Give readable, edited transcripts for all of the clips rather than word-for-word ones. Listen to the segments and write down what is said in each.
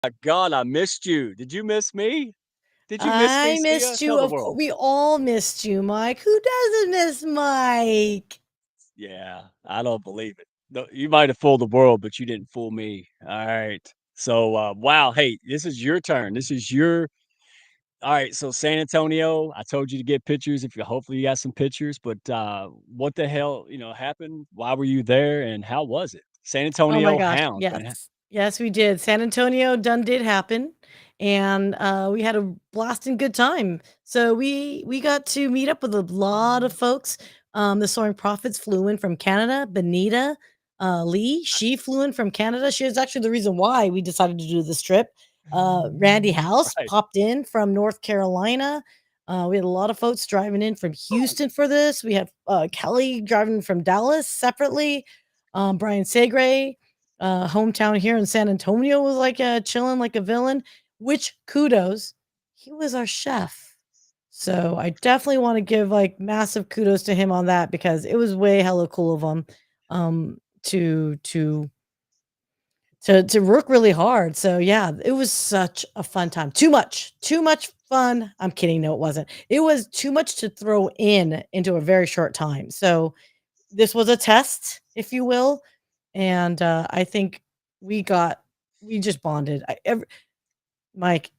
My God, I missed you. Did you miss me? Did you miss me, I Sia? missed Tell you. the Of world. course, we all missed you, Mike. Who doesn't miss Mike? Yeah, I don't believe it. No, you might have fooled the world, but you didn't fool me. All right. So, wow. Hey, this is your turn. This is your. All right. So, San Antonio, I told you to get pictures. If you hopefully you got some pictures, but what the hell, happened? Why were you there, and how was it? San Oh my Antonio gosh, Hounds, man. yes. Yes, we did. San Antonio done did happen, and, we had a blasting good time. So we got to meet up with a lot of folks. The Soaring Prophets flew in from Canada. Benita, Lee, she flew in from Canada. She was actually the reason why we decided to do this trip. Randy House Right. popped in from North Carolina. We had a lot of folks driving in from Houston for this. We had, Kelly driving from Dallas separately. Brian Segre, hometown here in San Antonio, was like chilling like a villain, which kudos, he was our chef. So I definitely want to give like massive kudos to him on that because it was way hella cool of him to to work really hard. So yeah, it was such a fun time. Too much fun. I'm kidding. No, it wasn't. It was too much to throw in into a very short time. So this was a test, if you will, and, I think we got we just bonded. Mike,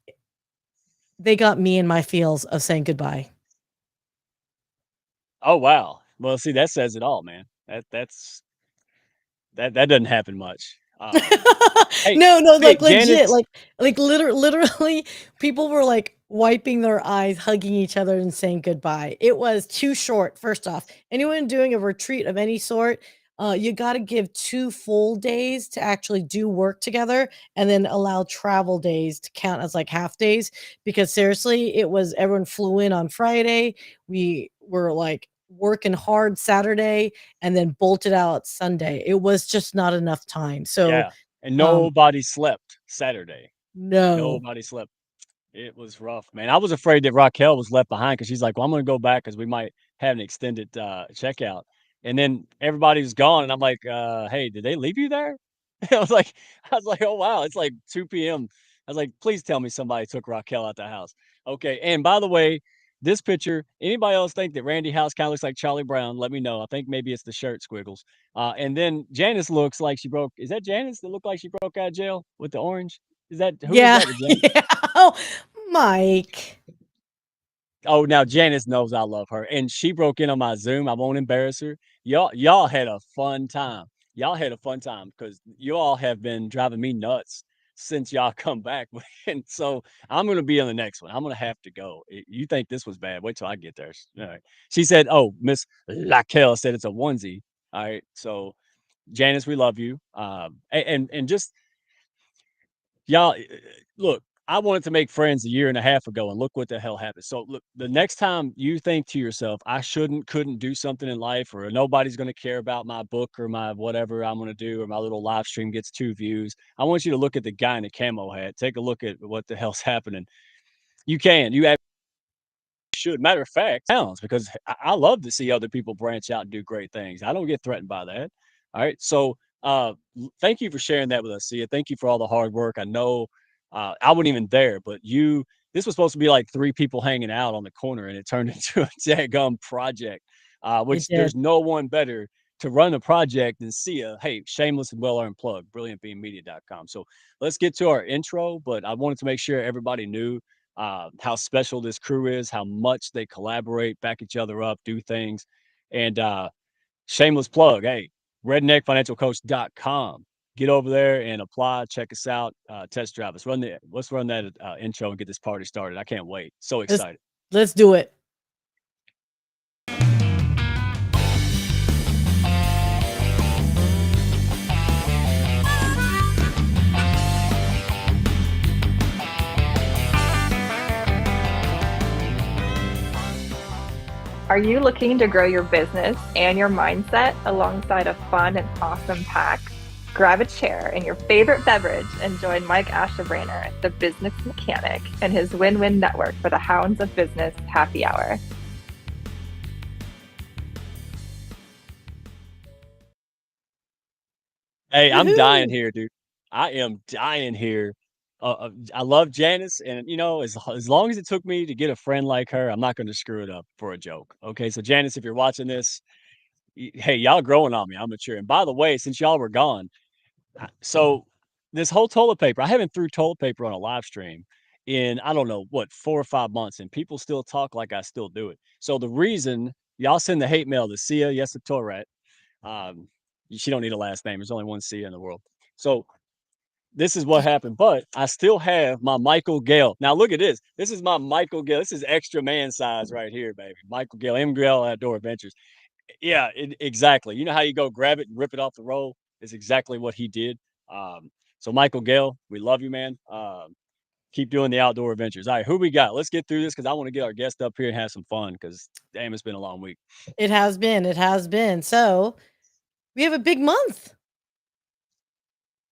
they got me in my feels of saying goodbye. Oh wow. Well, see, that says it all, man. That doesn't happen much. Hey, No, no, hey, like, legit, Janice. like, literally, people were, like, wiping their eyes, hugging each other, and saying goodbye. It was too short, first off. Anyone doing a retreat of any sort, you gotta give 2 full days to actually do work together, and then allow travel days to count as, like, half days, because seriously, it was everyone flew in on Friday, we were, like, working hard Saturday, and then bolted out Sunday. It was just not enough time, so, Yeah, and um nobody slept Saturday. no. Nobody slept. It was rough, man. I was afraid that Raquel was left behind because she's like, "Well, I'm gonna go back because we might have an extended, checkout." And then everybody was gone, and I'm like, "Hey, did they leave you there?" I was like, "Oh, wow." It's like 2 p.m. I was like, "Please tell me somebody took Raquel out the house." Okay, and by the way, this picture, anybody else think that Randy House kinda looks like Charlie Brown, let me know. I think maybe it's the shirt squiggles. And then Janice looks like she broke is that Janice that looked like she broke out of jail with the orange? Is that who is Yeah, that with Janice? yeah. Oh, Mike. Oh, now Janice knows I love her, and she broke in on my Zoom. I won't embarrass her. Y'all had a fun time. Y'all had a fun time because you all have been driving me nuts since y'all come back, and so I'm gonna be on the next one. I'm gonna have to go. You think this was bad? Wait till I get there. Alright. She said, "Oh, Miss Laquelle said it's a onesie." Alright, so Janice, we love you. And just y'all, look, I wanted to make friends a year and a half ago, and look what the hell happened. So, look, the next time you think to yourself, I couldn't do something in life, or nobody's going to care about my book or my whatever I'm going to do, or my little live stream gets 2 views. I want you to look at the guy in the camo hat. Take a look at what the hell's happening. You can. You should. Matter of fact, sounds because I love to see other people branch out and do great things. I don't get threatened by that. All right. So thank you for sharing that with us, Sia. Thank you for all the hard work. I know I wasn't even there, but this was supposed to be like three people hanging out on the corner and it turned into a daggum project, It which did. there's no one better to run a project than Sia. Hey, shameless and well earned plug, brilliantbeingmedia.com. So let's get to our intro, but I wanted to make sure everybody knew how special this crew is, how much they collaborate, back each other up, do things. And shameless plug, hey, redneckfinancialcoach.com. Get over there and apply, check us out, test drive us. Let's run that intro and get this party started. I can't wait. So Let's excited. let's do it. Are you looking to grow your business and your mindset alongside a fun and awesome pack? Grab a chair and your favorite beverage and join Mike Ashebrainer, the business mechanic, and his win-win network for the Hounds of Business Happy Hour. Hey, I'm dying Woohoo! here, dude. I am dying here. I love Janice, and as long as it took me to get a friend like her, I'm not going to screw it up for a joke. Okay, so Janice, if you're watching this, hey, y'all growing on me. I'm mature. And by the way, since y'all were gone, so this whole toilet paper, I haven't threw toilet paper on a live stream in I don't know what 4 or 5 months, and people still talk like I still do it. So the reason y'all send the hate mail to Sia, yes, the Tourette. Um, she don't need a last name. There's only one Sia in the world. So this is what happened, but I still have my Michael Gale. Now look at this. This is my Michael Gale. This is extra man size right here, baby. Michael Gale, MGL Outdoor Adventures. Yeah, exactly. You know how you go grab it and rip it off the roll? Is exactly what he did. Um, so Michael Gale, we love you, man. Keep doing the outdoor adventures. All right, who we got? Let's get through this because I want to get our guest up here and have some fun. Because damn, it's been a long week. It has been. It has been. So we have a big month,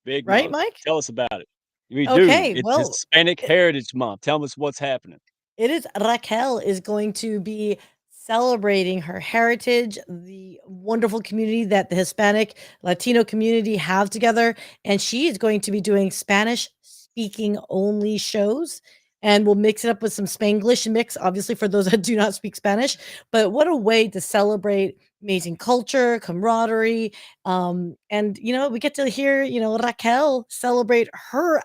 Big right, month. Mike? Tell us about it. We do. Okay. It's Well, Hispanic Heritage Month. Tell us what's happening. it is Raquel is going to be celebrating her heritage, the wonderful community that the Hispanic Latino community have together, and she is going to be doing Spanish speaking only shows. And we'll mix it up with some Spanglish mix, obviously, for those that do not speak Spanish. But what a way to celebrate amazing culture, camaraderie. And, we get to hear, Raquel celebrate her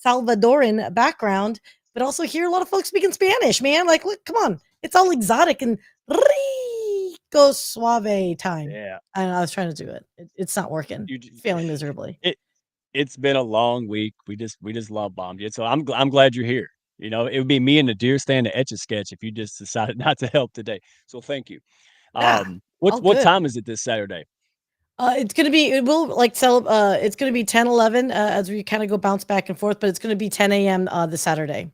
Salvadoran background, but also hear a lot of folks speaking Spanish, man. Like, look, come on. It's all exotic and rico suave time. Yeah, I was trying to do it. It's not working. you. It's failing miserably. It it's been a long week. We just love bombed you. So I'm glad you're here. It would be me and the deer stand to etch a sketch if you just decided not to help today. So thank you. Yeah, What all what good. time is it this Saturday? It will it's gonna be 10, 11 as we kind of go bounce back and forth, but it's gonna be 10 a.m. This Saturday.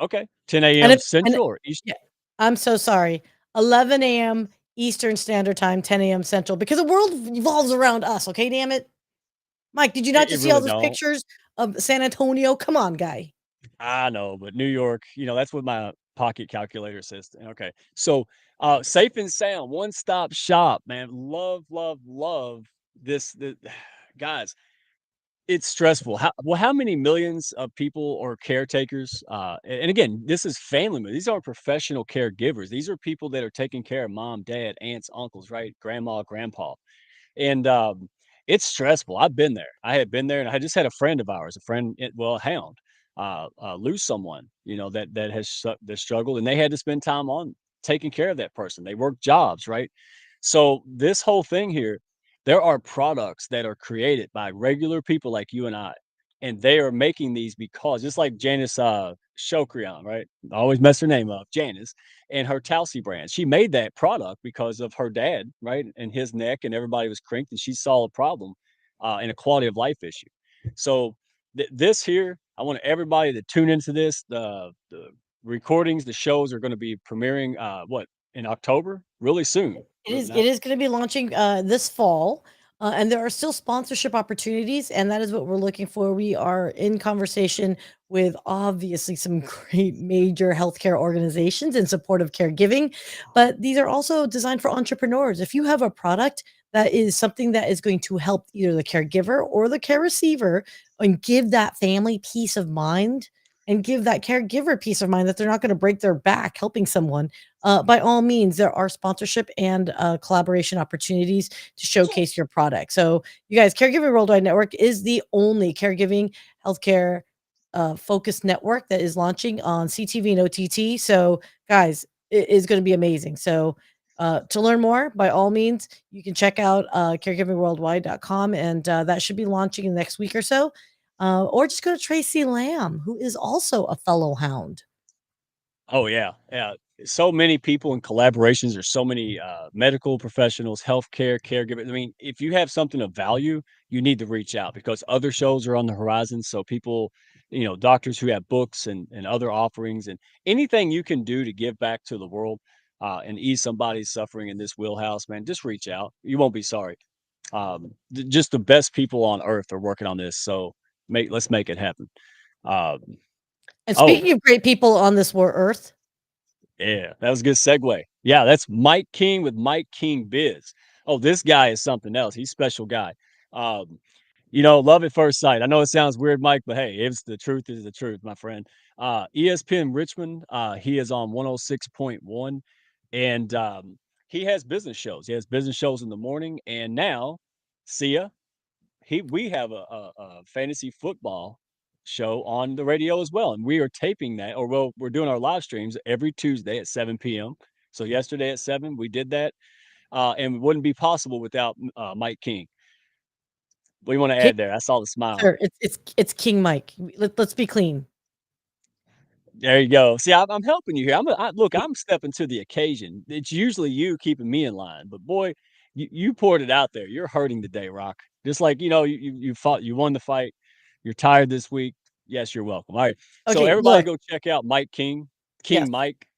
Okay, 10 And a.m. it and Central or East. yeah, I'm so sorry. 11 a.m. Eastern Standard Time, 10 a.m. Central, because the world revolves around us. Okay, damn it, Mike. Did you not It just see all really those don't. pictures of San Antonio? Come on, guy. I know, but New York, that's what my pocket calculator says. Okay, so safe and sound, one stop shop, man. Love, love, love this guys. It's stressful. How many millions of people or caretakers, and again, this is family members. These aren't professional caregivers. These are people that are taking care of mom, dad, aunts, uncles, right? Grandma, grandpa. And, it's stressful. I've been there. I had been there, and I just had a friend of ours, a hound, lose someone, that struggled, and they had to spend time on taking care of that person. They work jobs, right? So this whole thing here, there are products that are created by regular people like you and I, and they are making these because just like Janice Shokrian, right? I always mess her name up, Janice, and her Talcy brand. She made that product because of her dad, right? And his neck, and everybody was crinked, and she saw a problem and a quality of life issue. So this here, I want everybody to tune into this. The recordings, the shows are going to be premiering what in October, really soon. It is it is gonna be launching, this fall, and there are still sponsorship opportunities, and that is what we're looking for. We are in conversation with, obviously, some great major healthcare organizations in support of caregiving, but these are also designed for entrepreneurs. If you have a product that is something that is going to help either the caregiver or the care receiver and give that family peace of mind and give that caregiver peace of mind that they're not gonna break their back helping someone, by all means, there are sponsorship and collaboration opportunities to showcase your product. So, you guys, Caregiving Worldwide Network is the only caregiving healthcare focused network that is launching on CTV and OTT. So, guys, it is going to be amazing. So, to learn more, by all means, you can check out caregivingworldwide.com, and that should be launching in the next week or so. Or just go to Tracy Lamb, who is also a fellow hound. Oh yeah, yeah. So many people in collaborations. There's so many medical professionals, healthcare, caregivers. I mean, if you have something of value, you need to reach out because other shows are on the horizon. So people, doctors who have books and other offerings and anything you can do to give back to the world and ease somebody's suffering in this wheelhouse, man, just reach out. You won't be sorry. Just the best people on earth are working on this. So let's make it happen. Um, And oh, speaking of great people on this war earth, Yeah, that was a good segue. Yeah, that's Mike King with Mike King Biz. Oh, this guy is something else. He's a special guy. Um, Love at first sight. I know it sounds weird, Mike, but hey, it's the truth is the truth, my friend. ESPN Richmond, he is on 106.1, and he has business shows. He has business shows in the morning, and now, Sia, we have a fantasy football show on the radio as well, and we are taping that, or well, we're doing our live streams every Tuesday at 7 p.m. So yesterday at 7, we did that, and it wouldn't be possible without Mike King. What do you want to King, add there? I saw the smile. sir, it's King Mike. Let's be clean. There you go. See, I'm helping you here. Look, I'm stepping to the occasion. It's usually you keeping me in line, but boy, you poured it out there. You're hurting today, Rock. Just like you fought, you won the fight. You're tired this week. Yes, you're welcome. All right. So Okay, everybody, look, go check out Mike King, yes. King Mike,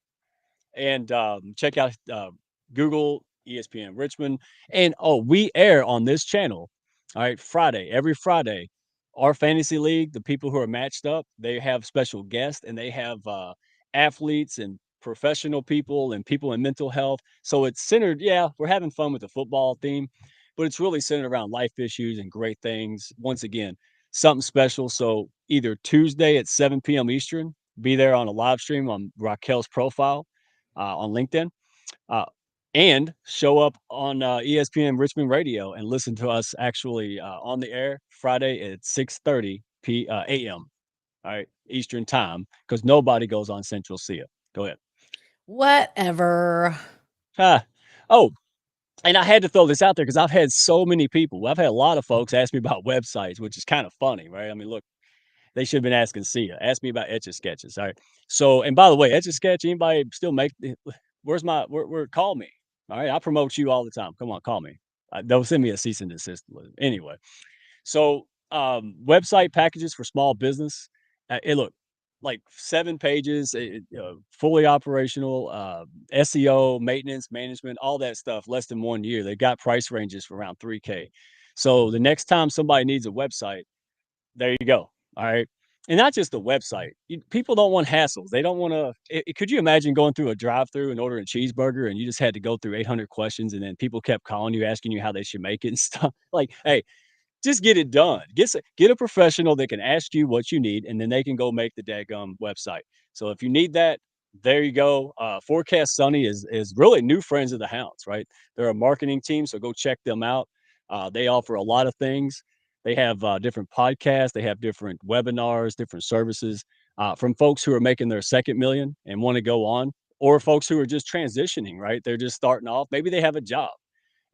and check out Google ESPN Richmond. And oh, we air on this channel. All right, every Friday, our fantasy league, the people who are matched up, they have special guests and they have athletes and professional people and people in mental health. So it's centered. Yeah, we're having fun with the football theme, but it's really centered around life issues and great things. Once again, something special. So either Tuesday at 7 p.m. Eastern, be there on a live stream on Raquel's profile on LinkedIn, uh, and show up on ESPN Richmond Radio and listen to us actually on the air Friday at 6:30 a.m. All right, Eastern time, because nobody goes on Central. See ya. Go ahead. Whatever. Ah, oh, and I had to throw this out there because I've had so many people. I've had a lot of folks ask me about websites, which is kind of funny, right? I mean, look, they should have been asking Sia. Ask me about Etch a Sketches. All right. So, and by the way, Etch a Sketch, anybody still make where's my call me. All right. I promote you all the time. Come on, call me. Don't send me a cease and desist. Anyway. So website packages for small business. It look like 7 pages, fully operational, SEO, maintenance, management, all that stuff, less than 1 year. They got price ranges for around 3K. So the next time somebody needs a website, there you go. All right. And not just the website. People don't want hassles. They don't want to. Could you imagine going through a drive-through and ordering a cheeseburger and you just had to go through 800 questions and then people kept calling you, asking you how they should make it and stuff? Like, hey, just get it done. Get a professional that can ask you what you need, and then they can go make the daggum website. So if you need that, there you go. Forecast Sunny is really new friends of the Hounds, right? They're a marketing team, so go check them out. They offer a lot of things. They have different podcasts, they have different webinars, different services from folks who are making their second million and want to go on, or folks who are just transitioning, right? They're just starting off. Maybe they have a job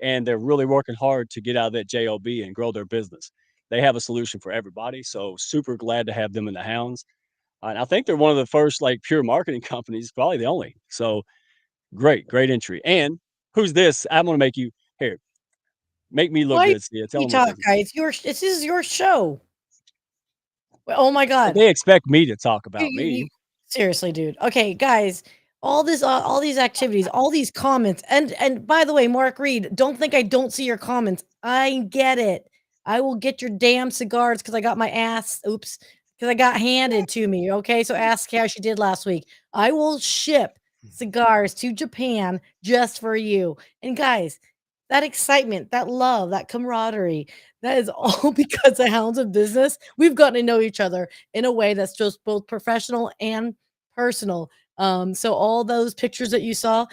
and they're really working hard to get out of that job and grow their business. They have a solution for everybody. So super glad to have them in the Hounds. And I think they're one of the first like pure marketing companies, probably the only. So great entry. And who's this? I'm gonna make you here. Make me look Why good, Sia. Tell you them what talk, this is. guys? This is your show. Oh my But god. they expect me to talk about You me. seriously, dude. Okay, guys, all these activities, all these comments, and by the way, Mark Reed, don't think I don't see your comments. I get it. I will get your damn cigars because I got my ass oops, because I got handed to me, okay? So ask how she did last week. I will ship cigars to Japan just for you. And guys, that excitement, that love, that camaraderie, that is all because the Hounds of Business, we've gotten to know each other in a way that's just both professional and personal. So all those pictures that you saw,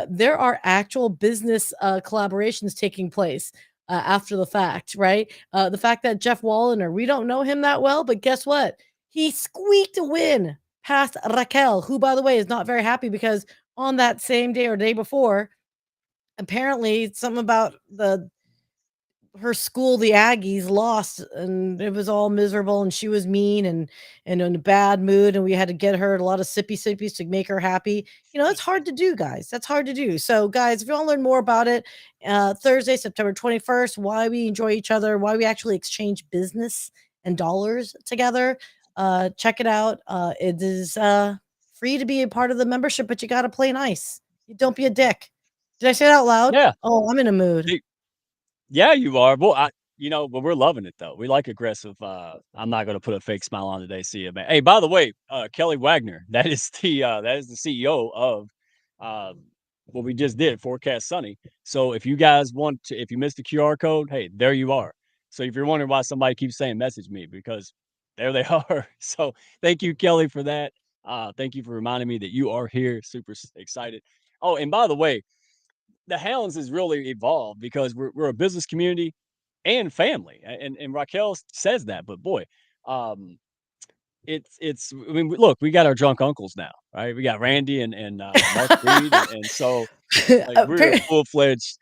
there are actual business collaborations taking place after the fact, right? The fact that Jeff Walliner, we don't know him that well, but guess what? He squeaked a win past Raquel, who, by the way, is not very happy because on that same day or day before, apparently something about the her school, the Aggies, lost, and it was all miserable, and she was mean and in a bad mood, and we had to get her a lot of sippy sippies to make her happy. You know, it's hard to do, guys. That's hard to do. So, guys, if you want to learn more about it, Thursday, September 21st, why we enjoy each other, why we actually exchange business and dollars together, check it out. It is free to be a part of the membership, but you got to play nice. You don't be a dick. Did I say it out loud? Yeah. Oh, I'm in a mood. Yeah, you are. Well, but we're loving it though. We like aggressive. I'm not going to put a fake smile on today. See you, man. Hey, by the way, Kelly Wagner, that is the CEO of uh, what we just did, Forecast Sunny. So if you guys want to, if you missed the QR code, hey, there you are. So if you're wondering why somebody keeps saying message me, because there they are. So thank you, Kelly, for that. Thank you for reminding me that you are here. Super excited. Oh, and by the way, the Hounds has really evolved because we're a business community and family, and Raquel says that. But boy, um, it's. I mean, look, we got our drunk uncles now, right? We got Randy and Mark Reed, and so like we're a Appar- full fledged.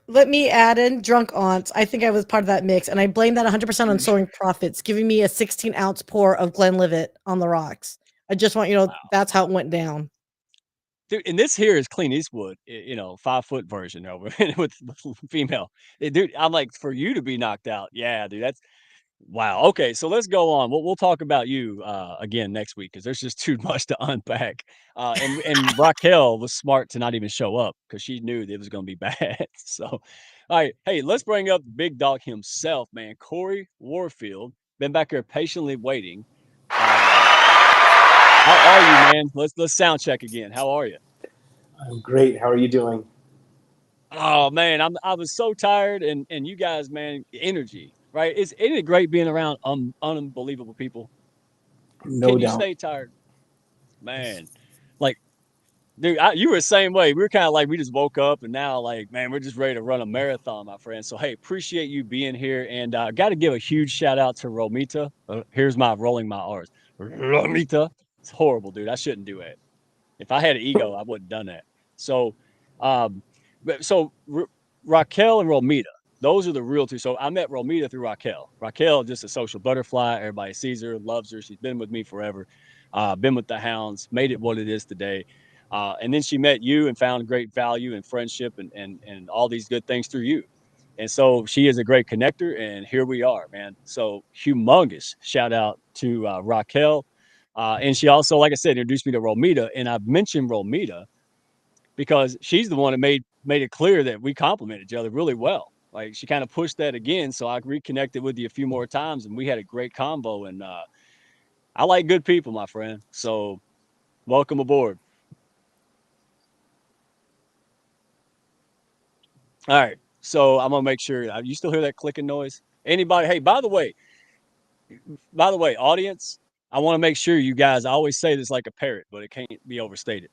Let me add in drunk aunts. I think I was part of that mix, and I blame that 100% on Soaring Profits giving me a 16-ounce pour of Glenlivet on the rocks. I just want you to know that's how it went down. Dude, and this here is Clint Eastwood, 5-foot version over with female. Dude, I'm like, for you to be knocked out, yeah, dude, that's wow. Okay, so let's go on. We'll talk about you again next week because there's just too much to unpack. And Raquel was smart to not even show up because she knew that it was going to be bad. So, all right, hey, let's bring up the big dog himself, man, Corey Warfield. Been back here patiently waiting. Um, how are you, man? Let's sound check again. How are you? I'm great. How are you doing? Oh man, I was so tired, and you guys, man, energy, right? Isn't it great being around unbelievable people? No Can you doubt. stay tired, man? Like, dude, you were the same way. We were kind of like we just woke up, and now like, man, we're just ready to run a marathon, my friend. So hey, appreciate you being here, and got to give a huge shout out to Romita. Here's my rolling my R's. Romita, it's horrible, dude. I shouldn't do it. If I had an ego, I wouldn't have done that. So, um, Raquel and Romita, those are the real two. So I met Romita through Raquel. Raquel, just a social butterfly. Everybody sees her, loves her. She's been with me forever. Been with the Hounds, made it what it is today. And then she met you and found great value and friendship and all these good things through you. And so she is a great connector, and here we are, man. So humongous shout out to Raquel. And she also, like I said, introduced me to Romita. And I've mentioned Romita because she's the one that made it clear that we complement each other really well. Like she kind of pushed that again, so I reconnected with you a few more times, and we had a great combo. And I like good people, my friend. So welcome aboard. All right, so I'm gonna make sure you still hear that clicking noise. Anybody? Hey, by the way, audience, I want to make sure you guys. I always say this like a parrot, but it can't be overstated.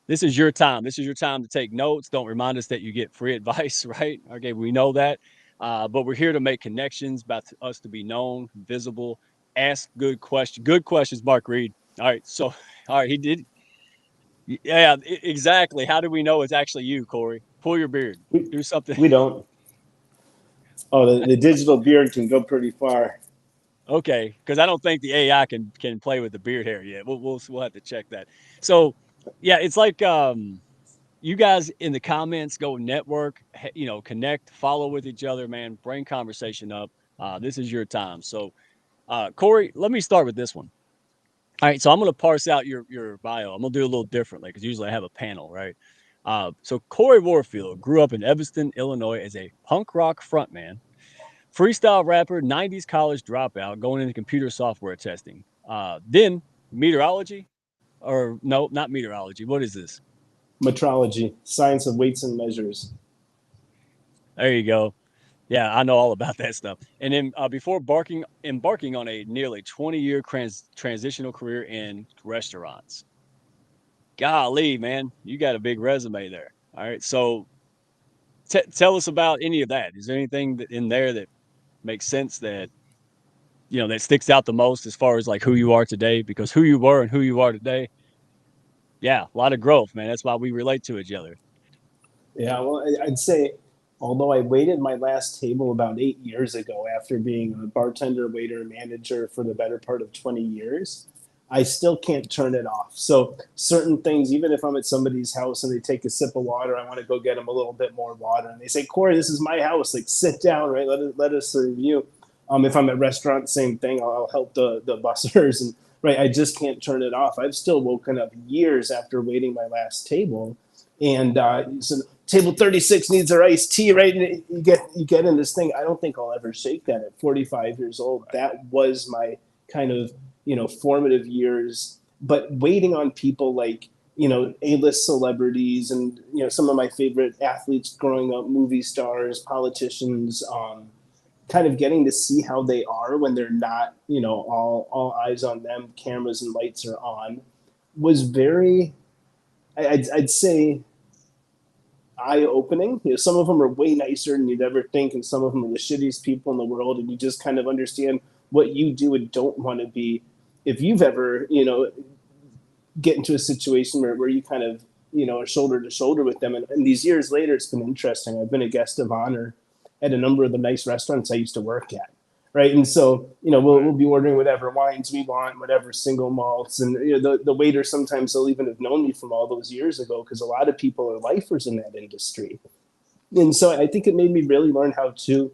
This is your time. This is your time to take notes. Don't remind us that you get free advice, right? Okay, we know that. But we're here to make connections, about us to be known, visible, ask good questions. Good questions, Mark Reed. All right. So, all right, he did. Yeah, exactly. How do we know it's actually you, Corey? Pull your beard. We, Do something. we don't. Oh, the digital beard can go pretty far. Okay, because I don't think the AI can play with the beard hair yet. We'll have to check that. So, yeah, it's like you guys in the comments go network, connect, follow with each other, man. Bring conversation up. This is your time. So, Corey, let me start with this one. All right, so I'm going to parse out your bio. I'm going to do a little differently because usually I have a panel, right? So Corey Warfield grew up in Evanston, Illinois, as a punk rock frontman, freestyle rapper, '90s college dropout, going into computer software testing. Then meteorology, or no, not meteorology. What is this? Metrology, science of weights and measures. There you go. Yeah, I know all about that stuff. And then before embarking on a nearly 20-year transitional career in restaurants. Golly, man, you got a big resume there. All right, so tell us about any of that. Is there anything in there that makes sense that that sticks out the most as far as like who you are today? Because who you were and who you are today, yeah, a lot of growth, man. That's why we relate to each other. Yeah, well, I'd say, although I waited my last table about 8 years ago after being a bartender, waiter, manager for the better part of 20 years, I still can't turn it off. So certain things, even if I'm at somebody's house and they take a sip of water, I want to go get them a little bit more water. And they say, Corey, this is my house. Like, sit down, right? Let us serve you. If I'm at restaurants, same thing. I'll help the bussers. And right, I just can't turn it off. I've still woken up years after waiting my last table. And so table 36 needs their iced tea, right? And you get in this thing. I don't think I'll ever shake that at 45 years old. That was my kind of formative years. But waiting on people like A-list celebrities and some of my favorite athletes growing up, movie stars, politicians, kind of getting to see how they are when they're not, all eyes on them, cameras and lights are on, was very, I'd say, eye opening. Some of them are way nicer than you'd ever think, and some of them are the shittiest people in the world. And you just kind of understand what you do and don't want to be. If you've ever, get into a situation where you kind of, are shoulder to shoulder with them. And these years later, it's been interesting. I've been a guest of honor at a number of the nice restaurants I used to work at. Right. And so, we'll be ordering whatever wines we want, whatever single malts. And the waiter, sometimes they'll even have known me from all those years ago, because a lot of people are lifers in that industry. And so I think it made me really learn how to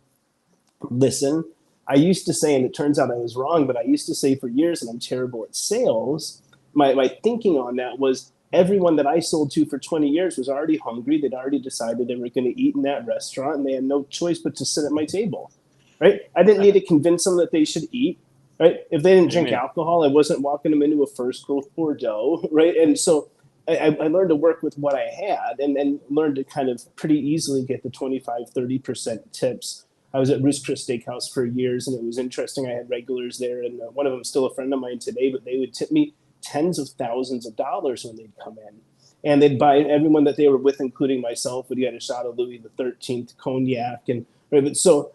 listen. I used to say, and it turns out I was wrong, but I used to say for years, and I'm terrible at sales, my thinking on that was everyone that I sold to for 20 years was already hungry. They'd already decided they were going to eat in that restaurant, and they had no choice but to sit at my table. Right? I didn't need to convince them that they should eat. Right? If they didn't drink alcohol, I wasn't walking them into a first growth Bordeaux. Right? And so I learned to work with what I had, and learned to kind of pretty easily get the 25-30% tips. I was at Roost Chris Steakhouse for years, and it was interesting. I had regulars there, and one of them is still a friend of mine today, but they would tip me tens of thousands of dollars when they'd come in. And they'd buy, everyone that they were with, including myself, would get a shot of Louis the 13th cognac. And right, so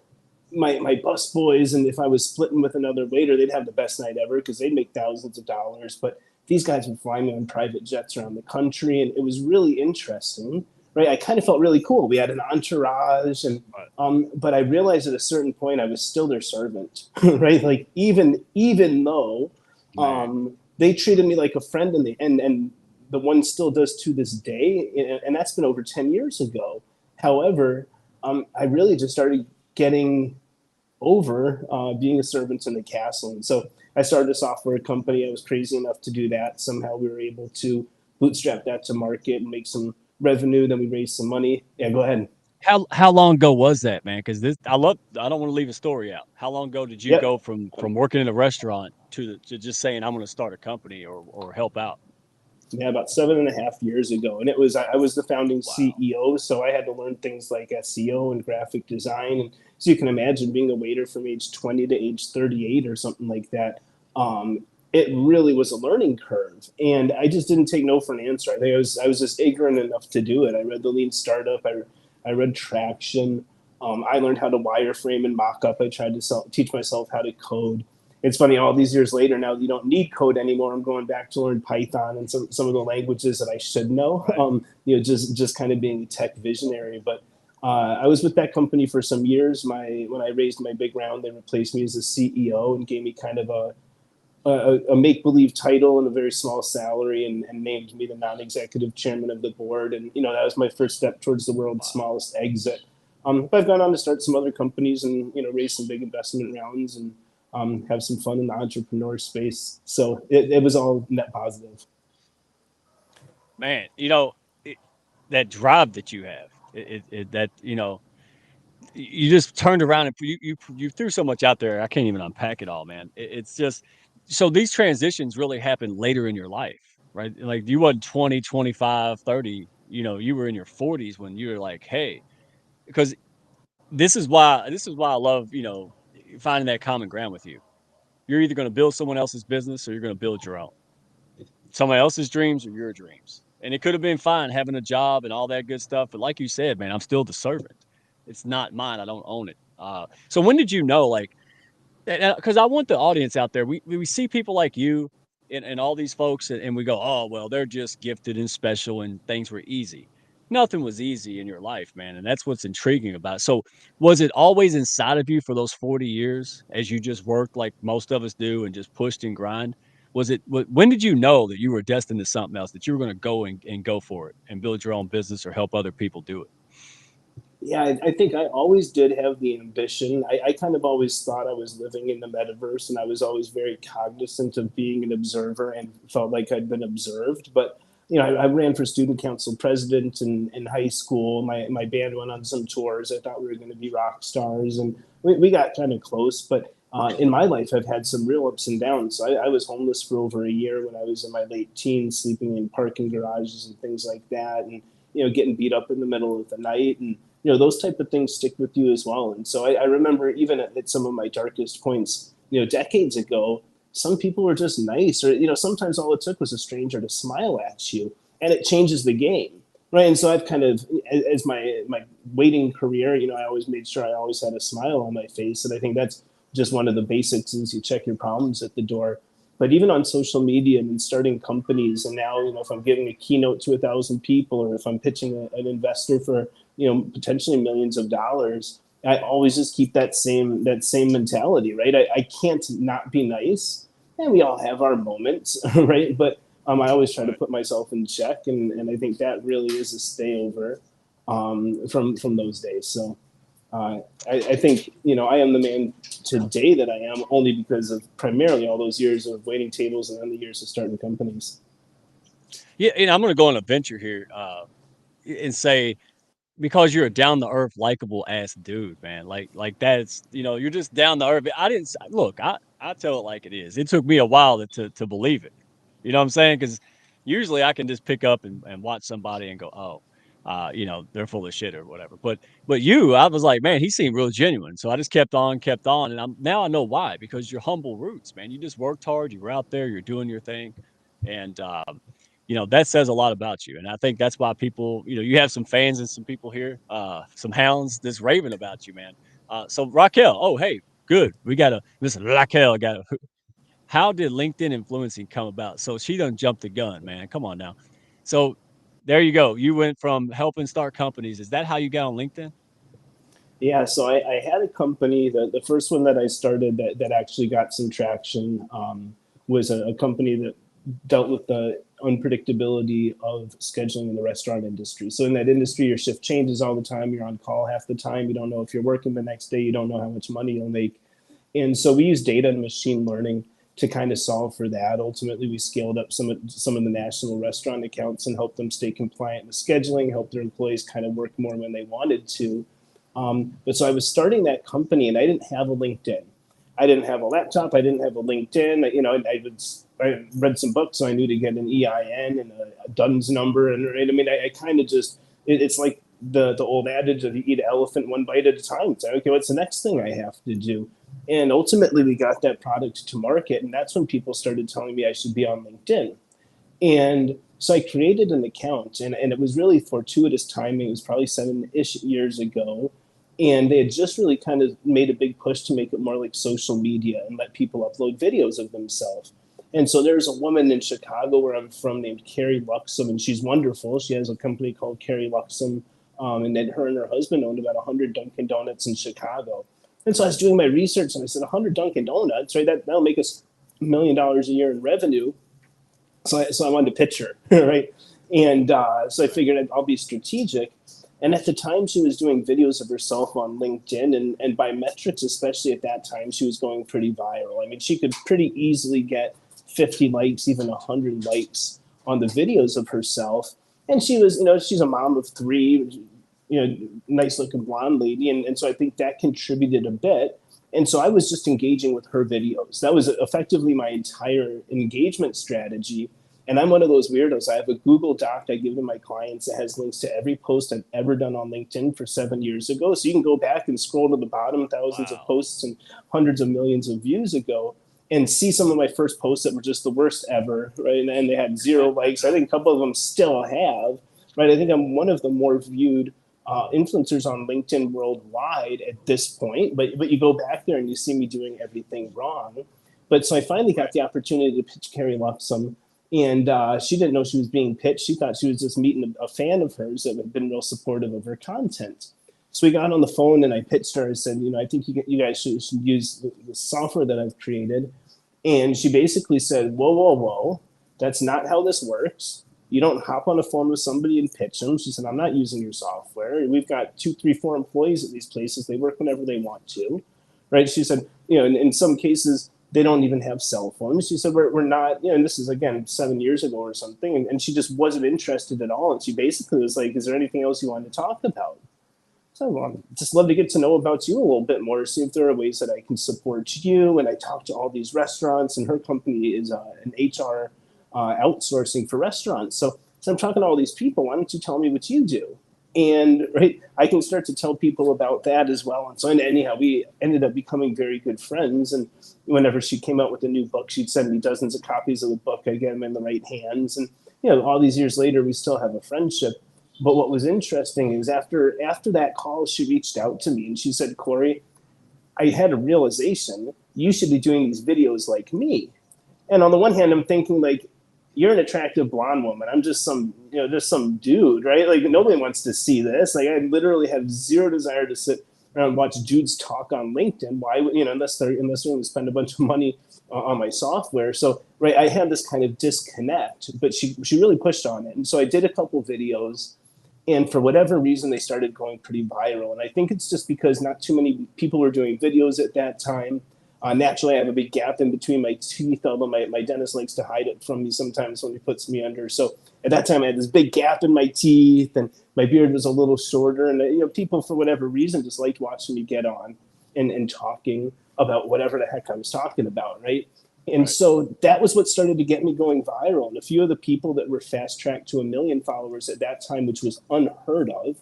my bus boys, and if I was splitting with another waiter, they'd have the best night ever because they'd make thousands of dollars. But these guys would fly me on private jets around the country, and it was really interesting. Right, I kind of felt really cool. We had an entourage, and but I realized at a certain point I was still their servant. Right, like even though they treated me like a friend, and the one still does to this day, and that's been over 10 years ago. However, I really just started getting over being a servant in the castle. And so I started a software company. I was crazy enough to do that. Somehow we were able to bootstrap that to market and make some revenue. Then we raised some money. Yeah, go ahead. How long ago was that, man? Because I don't want to leave a story out. How long ago did you Yep. go from working in a restaurant to just saying I'm going to start a company or help out? Yeah, about 7.5 years ago. And it was, I was the founding Wow. CEO. So I had to learn things like SEO and graphic design. And so you can imagine being a waiter from age 20 to age 38 or something like that. It really was a learning curve. And I just didn't take no for an answer. I think I was just ignorant enough to do it. I read the Lean Startup. I read Traction. I learned how to wireframe and mock up. I tried to teach myself how to code. It's funny, all these years later, now you don't need code anymore. I'm going back to learn Python and some of the languages that I should know. Right. Just kind of being a tech visionary. But I was with that company for some years. When I raised my big round, they replaced me as a CEO and gave me kind of a make believe title and a very small salary, and named me the non-executive chairman of the board. And that was my first step towards the world's Wow. smallest exit. But I've gone on to start some other companies and raise some big investment rounds and have some fun in the entrepreneur space. So it was all net positive. Man, it, that drive that you have, that you just turned around and you threw so much out there. I can't even unpack it all, man. It's just so these transitions really happen later in your life, right? Like you wasn't 20, 25, 30. You were in your 40s when you were like, hey, because this is why I love finding that common ground with you. You're either going to build someone else's business or you're going to build your own. Somebody else's dreams or your dreams. And it could have been fine having a job and all that good stuff, but like you said, man, I'm still the servant. It's not mine. I don't own it. So when did you know, like, because I want the audience out there. We see people like you and all these folks, and we go, oh well, they're just gifted and special, and things were easy. Nothing was easy in your life, man, and that's what's intriguing about it. So, was it always inside of you for those 40 years, as you just worked like most of us do, and just pushed and grind? When did you know that you were destined to something else, that you were going to go and go for it and build your own business or help other people do it? Yeah, I think I always did have the ambition. I kind of always thought I was living in the metaverse, and I was always very cognizant of being an observer and felt like I'd been observed. But I ran for student council president in high school. My band went on some tours. I thought we were going to be rock stars, and we got kind of close. But in my life, I've had some real ups and downs. So I was homeless for over a year when I was in my late teens, sleeping in parking garages and things like that, and getting beat up in the middle of the night. And those type of things stick with you as well. And so I remember even at some of my darkest points, decades ago, some people were just nice, or sometimes all it took was a stranger to smile at you, and it changes the game, right? And so I've kind of, as my waiting career, I always made sure I always had a smile on my face, and I think that's just one of the basics is you check your problems at the door. But even on social media and starting companies, and now if I'm giving a keynote to 1,000 people, or if I'm pitching an investor for potentially millions of dollars, I always just keep that same mentality, right? I can't not be nice, and we all have our moments, right? But I always try to Right. put myself in check, and I think that really is a stayover from those days. So I think I am the man today that I am only because of primarily all those years of waiting tables and then the years of starting companies. Yeah, I'm gonna go on a venture here, and say because you're a down to earth, likable ass dude, man. Like that's you're just down to earth. I didn't look. I tell it like it is. It took me a while to believe it. You know what I'm saying? Because usually I can just pick up and watch somebody and go, oh, they're full of shit or whatever. But you, I was like, man, he seemed real genuine. So I just kept on, and now I know why. Because you're humble roots, man. You just worked hard. You were out there. You're doing your thing, and that says a lot about you. And I think that's why people, you have some fans and some people here, some hounds that's raving about you, man. So Raquel, oh, hey, good. We got to, listen, Raquel, how did LinkedIn influencing come about? So she done jumped the gun, man. Come on now. So there you go. You went from helping start companies. Is that how you got on LinkedIn? Yeah, so I had a company. The first one that I started that actually got some traction was a company that dealt with the unpredictability of scheduling in the restaurant industry. So in that industry, your shift changes all the time. You're on call half the time. You don't know if you're working the next day. You don't know how much money you'll make. And so we use data and machine learning to kind of solve for that. Ultimately, we scaled up some of the national restaurant accounts and helped them stay compliant with scheduling, help their employees kind of work more when they wanted to. But so I was starting that company, and I didn't have a LinkedIn. I didn't have a laptop. I didn't have a LinkedIn. I read some books, so I knew to get an EIN and a DUNS number. And right, I mean, I kind of just it's like the old adage of you eat an elephant one bite at a time. It's like, okay, what's the next thing I have to do? And ultimately, we got that product to market, and that's when people started telling me I should be on LinkedIn. And so I created an account, and it was really fortuitous timing. It was probably 7-ish years ago. And they had just really kind of made a big push to make it more like social media and let people upload videos of themselves. And so there's a woman in Chicago where I'm from named Carrie Luxem, and she's wonderful. She has a company called Carrie Luxem, and then her and her husband owned about 100 Dunkin' Donuts in Chicago. And so I was doing my research, and I said, 100 Dunkin' Donuts, right? That'll make us $1 million a year in revenue. So I wanted to pitch her, right? And so I figured I'll be strategic. And at the time, she was doing videos of herself on LinkedIn, and by metrics, especially at that time, she was going pretty viral. I mean, she could pretty easily get 50 likes, even 100 likes on the videos of herself. And she was, she's a mom of three, nice looking blonde lady. And so I think that contributed a bit. And so I was just engaging with her videos. That was effectively my entire engagement strategy. And I'm one of those weirdos. I have a Google Doc I give to my clients that has links to every post I've ever done on LinkedIn for 7 years ago. So you can go back and scroll to the bottom, thousands of Wow. posts and hundreds of millions of views ago, and see some of my first posts that were just the worst ever, right? And they had zero likes. I think a couple of them still have, right? I think I'm one of the more viewed influencers on LinkedIn worldwide at this point. But you go back there and you see me doing everything wrong. But so I finally got the opportunity to pitch Carrie Luxem, and she didn't know she was being pitched. She thought she was just meeting a fan of hers that had been real supportive of her content. So we got on the phone and I pitched her. I said, I think you guys should use the software that I've created. And she basically said, whoa, whoa, whoa, that's not how this works. You don't hop on a phone with somebody and pitch them. She said, I'm not using your software. We've got 2, 3, 4 employees at these places. They work whenever they want to, right? She said, in some cases, they don't even have cell phones. She said, we're not, and this is, again, 7 years ago or something. And she just wasn't interested at all. And she basically was like, is there anything else you want to talk about? So I'd just love to get to know about you a little bit more, see if there are ways that I can support you. And I talked to all these restaurants, and her company is an HR outsourcing for restaurants. So I'm talking to all these people. Why don't you tell me what you do? And right, I can start to tell people about that as well. And so, and anyhow, we ended up becoming very good friends. And whenever she came out with a new book, she'd send me dozens of copies of the book. I get them in the right hands, and all these years later, we still have a friendship. But what was interesting is after that call, she reached out to me and she said, "Corey, I had a realization. You should be doing these videos like me." And on the one hand, I'm thinking like, you're an attractive blonde woman. I'm just some dude, right? Like nobody wants to see this. Like I literally have zero desire to sit around and watch dudes talk on LinkedIn. Why, unless they're going to spend a bunch of money on my software. So right, I had this kind of disconnect, but she really pushed on it, and so I did a couple videos, and for whatever reason they started going pretty viral, and I think it's just because not too many people were doing videos at that time. Naturally, I have a big gap in between my teeth, although my dentist likes to hide it from me sometimes when he puts me under. So at that time, I had this big gap in my teeth, and my beard was a little shorter. And people, for whatever reason, just liked watching me get on and talking about whatever the heck I was talking about, right? And Right. so that was what started to get me going viral. And a few of the people that were fast tracked to 1 million followers at that time, which was unheard of,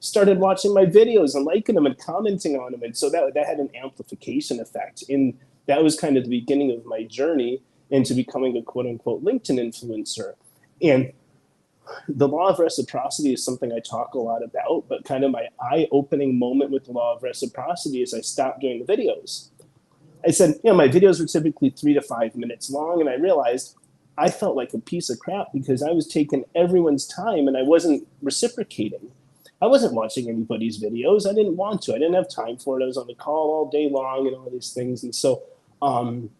started watching my videos and liking them and commenting on them. And so that had an amplification effect. And that was kind of the beginning of my journey into becoming a quote unquote LinkedIn influencer. And the law of reciprocity is something I talk a lot about, but kind of my eye opening moment with the law of reciprocity is I stopped doing the videos. I said, my videos were typically 3 to 5 minutes long. And I realized I felt like a piece of crap because I was taking everyone's time and I wasn't reciprocating. I wasn't watching anybody's videos. I didn't want to. I didn't have time for it. I was on the call all day long and all these things. And so um,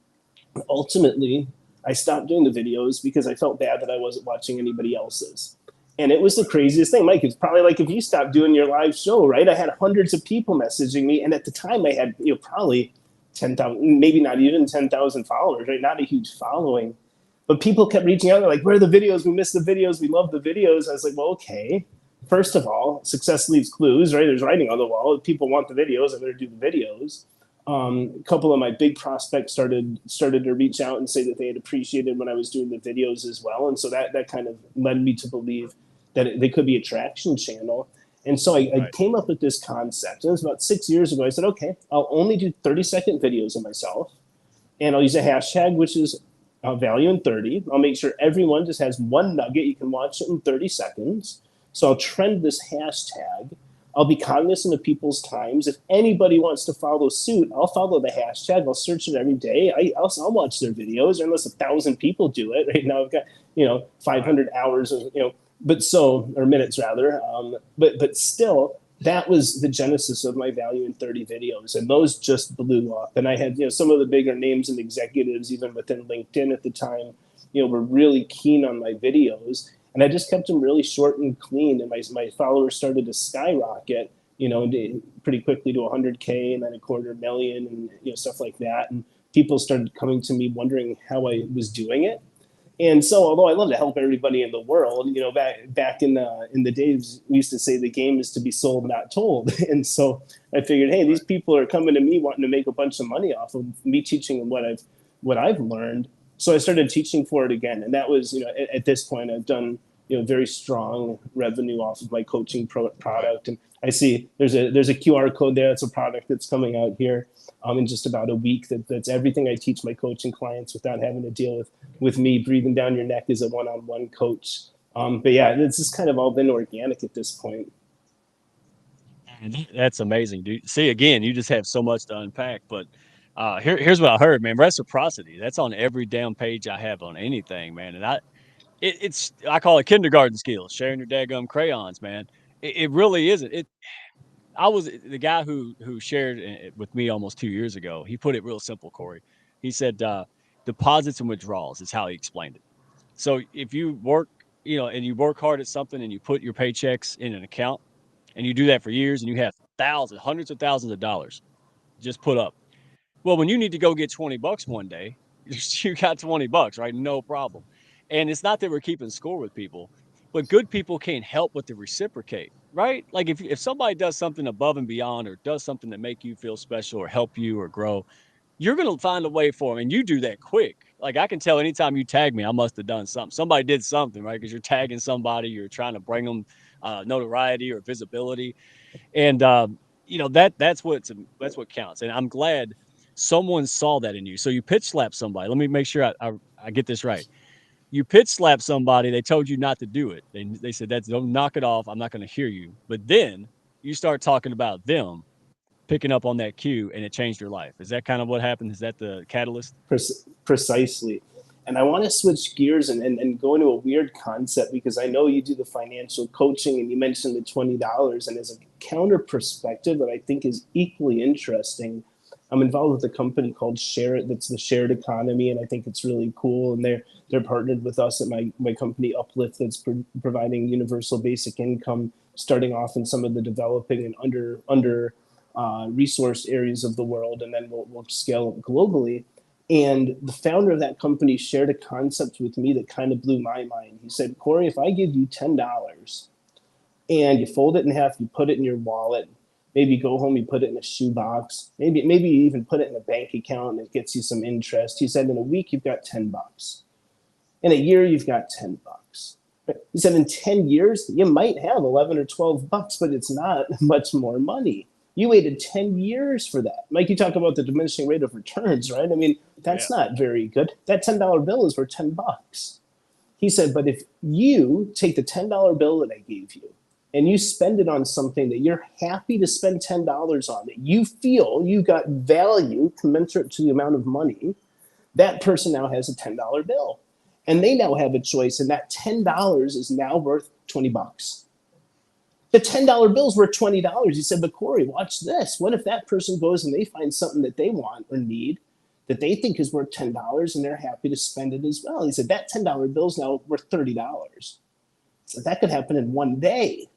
ultimately, I stopped doing the videos because I felt bad that I wasn't watching anybody else's. And it was the craziest thing, Mike. It's probably like if you stopped doing your live show, right? I had hundreds of people messaging me, and at the time, I had probably 10,000, maybe not even 10,000 followers, right? Not a huge following, but people kept reaching out. They're like, "Where are the videos? We missed the videos. We love the videos." I was like, "Well, okay. First of all, success leaves clues, right? There's writing on the wall. If people want the videos, I'm going to do the videos." A couple of my big prospects started to reach out and say that they had appreciated when I was doing the videos as well, and so that kind of led me to believe that they could be a traction channel. And so I Right. came up with this concept. And it was about 6 years ago. I said, okay, I'll only do 30-second videos of myself, and I'll use a hashtag which is value in 30. I'll make sure everyone just has one nugget. You can watch it in 30 seconds. So I'll trend this hashtag. I'll be cognizant of people's times. If anybody wants to follow suit, I'll follow the hashtag. I'll search it every day. I'll watch their videos, unless 1,000 people do it. Right now, I've got Right. 500 hours of but so or minutes rather. But still, that was the genesis of my value in 30 videos, and those just blew up. And I had some of the bigger names and executives even within LinkedIn at the time were really keen on my videos, and I just kept them really short and clean, and my followers started to skyrocket pretty quickly to 100K and then a 250,000 and stuff like that. And people started coming to me wondering how I was doing it. And so, although I love to help everybody in the world, back in the days, we used to say the game is to be sold, not told. And so I figured, hey, these Right. people are coming to me wanting to make a bunch of money off of me teaching them what I've learned. So I started teaching for it again, and that was at this point I've done very strong revenue off of my coaching Right. product. And I see there's a QR code there. It's a product that's coming out here in just about a week. That's everything I teach my coaching clients without having to deal with me breathing down your neck as a one-on-one coach. But yeah, it's just kind of all been organic at this point. That's amazing, dude. See, again, you just have so much to unpack. But here's what I heard, man. Reciprocity. That's on every damn page I have on anything, man. And it's I call it kindergarten skills, sharing your daggum crayons, man. It really isn't. I was the guy who shared it with me almost 2 years ago. He put it real simple, Corey. He said, deposits and withdrawals is how he explained it. So if you work, and you work hard at something and you put your paychecks in an account and you do that for years and you have thousands, hundreds of thousands of dollars just put up. Well, when you need to go get 20 bucks one day, you got 20 bucks, right? No problem. And it's not that we're keeping score with people, but good people can't help but to reciprocate, right? Like if somebody does something above and beyond or does something that make you feel special or help you or grow, you're going to find a way for them. And you do that quick. Like I can tell anytime you tag me, I must have done something. Somebody did something, right? Because you're tagging somebody, you're trying to bring them notoriety or visibility. And that's what counts. And I'm glad someone saw that in you. So you pitch slap somebody. Let me make sure I get this right. You pitch slap somebody. They told you not to do it. They said that's don't knock it off. I'm not going to hear you. But then you start talking about them picking up on that cue, and it changed your life. Is that kind of what happened? Is that the catalyst? Precisely. And I want to switch gears and go into a weird concept because I know you do the financial coaching and you mentioned the $20. And as a counter perspective that I think is equally interesting, I'm involved with a company called Share that's the shared economy, and I think it's really cool. And they're partnered with us at my company Uplift that's providing universal basic income, starting off in some of the developing and under resourced areas of the world, and then we'll scale up globally. And the founder of that company shared a concept with me that kind of blew my mind. He said, Corey, if I give you $10 and you fold it in half, you put it in your wallet, maybe you go home, you put it in a shoebox, maybe you even put it in a bank account and it gets you some interest. He said, in a week, you've got $10. In a year, you've got $10. He said, in 10 years, you might have 11 or $12, but it's not much more money. You waited 10 years for that. Mike, you talk about the diminishing rate of returns, right? I mean, Yeah. that's not very good. That $10 bill is worth $10. He said, but if you take the $10 bill that I gave you and you spend it on something that you're happy to spend $10 on, that you feel you got value commensurate to the amount of money, that person now has a $10 bill. And they now have a choice, and that $10 is now worth $20. The $10 bill's worth $20. He said, but Corey, watch this. What if that person goes and they find something that they want or need that they think is worth $10 and they're happy to spend it as well? He said, that $10 bill's now worth $30. So that could happen in one day.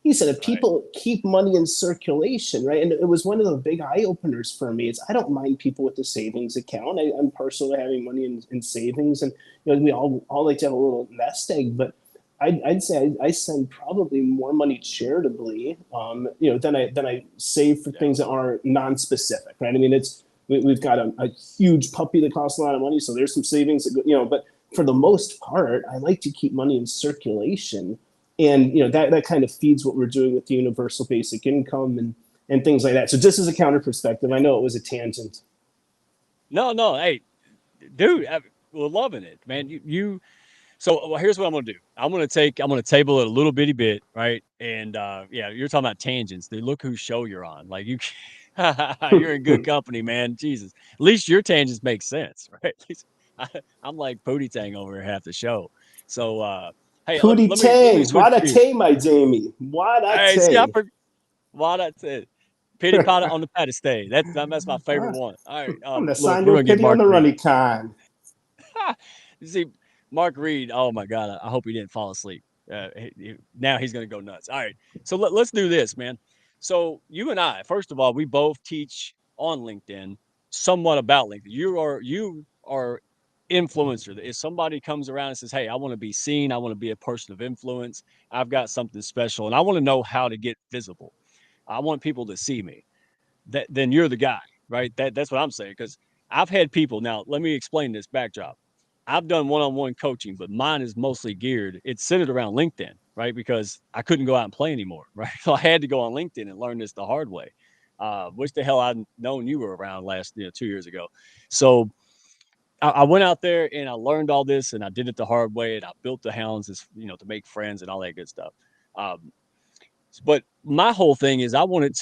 He said, if Right. people keep money in circulation, right? And it was one of the big eye openers for me. It's I don't mind people with the savings account. I'm partial to having money in savings, and we all like to have a little nest egg. But I'd say I send probably more money charitably, than I save for Yeah. things that are non-specific, right? I mean, we've got a huge puppy that costs a lot of money, so there's some savings that go, but for the most part, I like to keep money in circulation, and that kind of feeds what we're doing with the universal basic income and things like that. So just as a counter perspective, I know it was a tangent. No, no. Hey, dude, we're loving it, man. You So well, here's what I'm gonna do. I'm gonna table it a little bitty bit, right? And yeah, you're talking about tangents. Dude, look whose show you're on. Like you're in good company, man. Jesus. At least your tangents make sense, right? At least I, I'm like Pootie Tang over here half the show. So hey, Pootie let me Tang, switch what a gears. tay, my Jamie, what a Hey, see, tay. why that's it. Pity Potter on the patty stay. That's my favorite I'm one. All right, gonna look, sign we're your gonna get pity on Mark the Reed. runny con. You see, Mark Reed. Oh my God, I hope he didn't fall asleep. Now he's gonna go nuts. All right, so let's do this, man. So you and I, first of all, we both teach on LinkedIn, somewhat about LinkedIn. You are influencer. If somebody comes around and says, "Hey, I want to be seen. I want to be a person of influence. I've got something special, and I want to know how to get visible. I want people to see me." Then you're the guy, right? That's what I'm saying. Because I've had people. Now, let me explain this backdrop. I've done one-on-one coaching, but mine is mostly geared. It's centered around LinkedIn, right? Because I couldn't go out and play anymore, right? So I had to go on LinkedIn and learn this the hard way. Wish the hell I'd known you were around last 2 years ago. So I went out there and I learned all this, and I did it the hard way, and I built the hounds, to make friends and all that good stuff. Um, but my whole thing is I wanted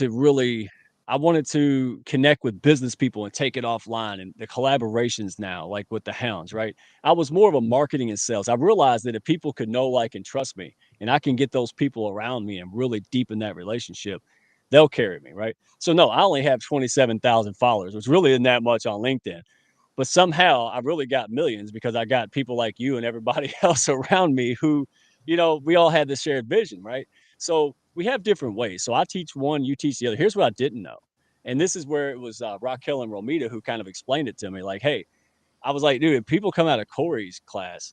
to connect with business people and take it offline and the collaborations now, like with the hounds, right? I was more of a marketing and sales. I realized that if people could know, like, and trust me, and I can get those people around me and really deepen that relationship, they'll carry me, right? So no, I only have 27,000 followers, which really isn't that much on LinkedIn. But somehow I really got millions because I got people like you and everybody else around me who, we all had this shared vision, right? So we have different ways. So I teach one, you teach the other. Here's what I didn't know. And this is where it was Raquel and Romita who kind of explained it to me. Like, hey, I was like, dude, if people come out of Corey's class,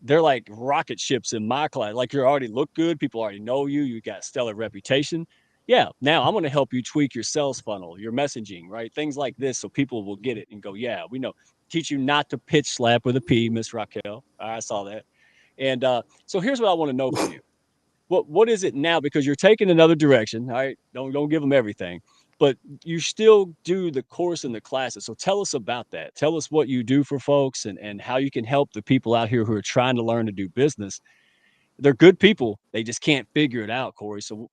they're like rocket ships in my class. Like, you already look good. People already know you. You got stellar reputation. Yeah. Now I'm going to help you tweak your sales funnel, your messaging, right? Things like this. So people will get it and go, yeah, we know. Teach you not to pitch slap with a P, Miss Raquel. I saw that. And so here's what I want to know from you. what is it now? Because you're taking another direction. All right, don't give them everything, but you still do the course and the classes. So tell us about that. Tell us what you do for folks and how you can help the people out here who are trying to learn to do business. They're good people. They just can't figure it out, Corey. So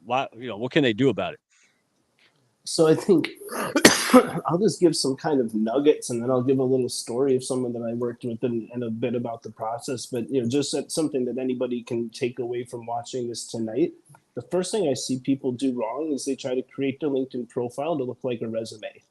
why, what can they do about it? So I think I'll just give some kind of nuggets, and then I'll give a little story of someone that I worked with and a bit about the process. But just something that anybody can take away from watching this tonight. The first thing I see people do wrong is they try to create their LinkedIn profile to look like a resume.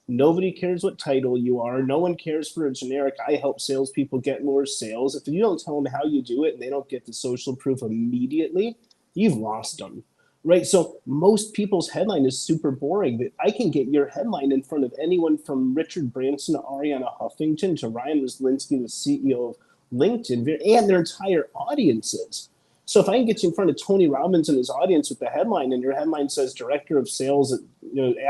Nobody cares what title you are. No one cares for a generic, I help salespeople get more sales. If you don't tell them how you do it and they don't get the social proof immediately, you've lost them. Right. So most people's headline is super boring, but I can get your headline in front of anyone from Richard Branson to Ariana Huffington to Ryan Roslinski, the CEO of LinkedIn, and their entire audiences. So if I can get you in front of Tony Robbins and his audience with the headline, and your headline says Director of Sales at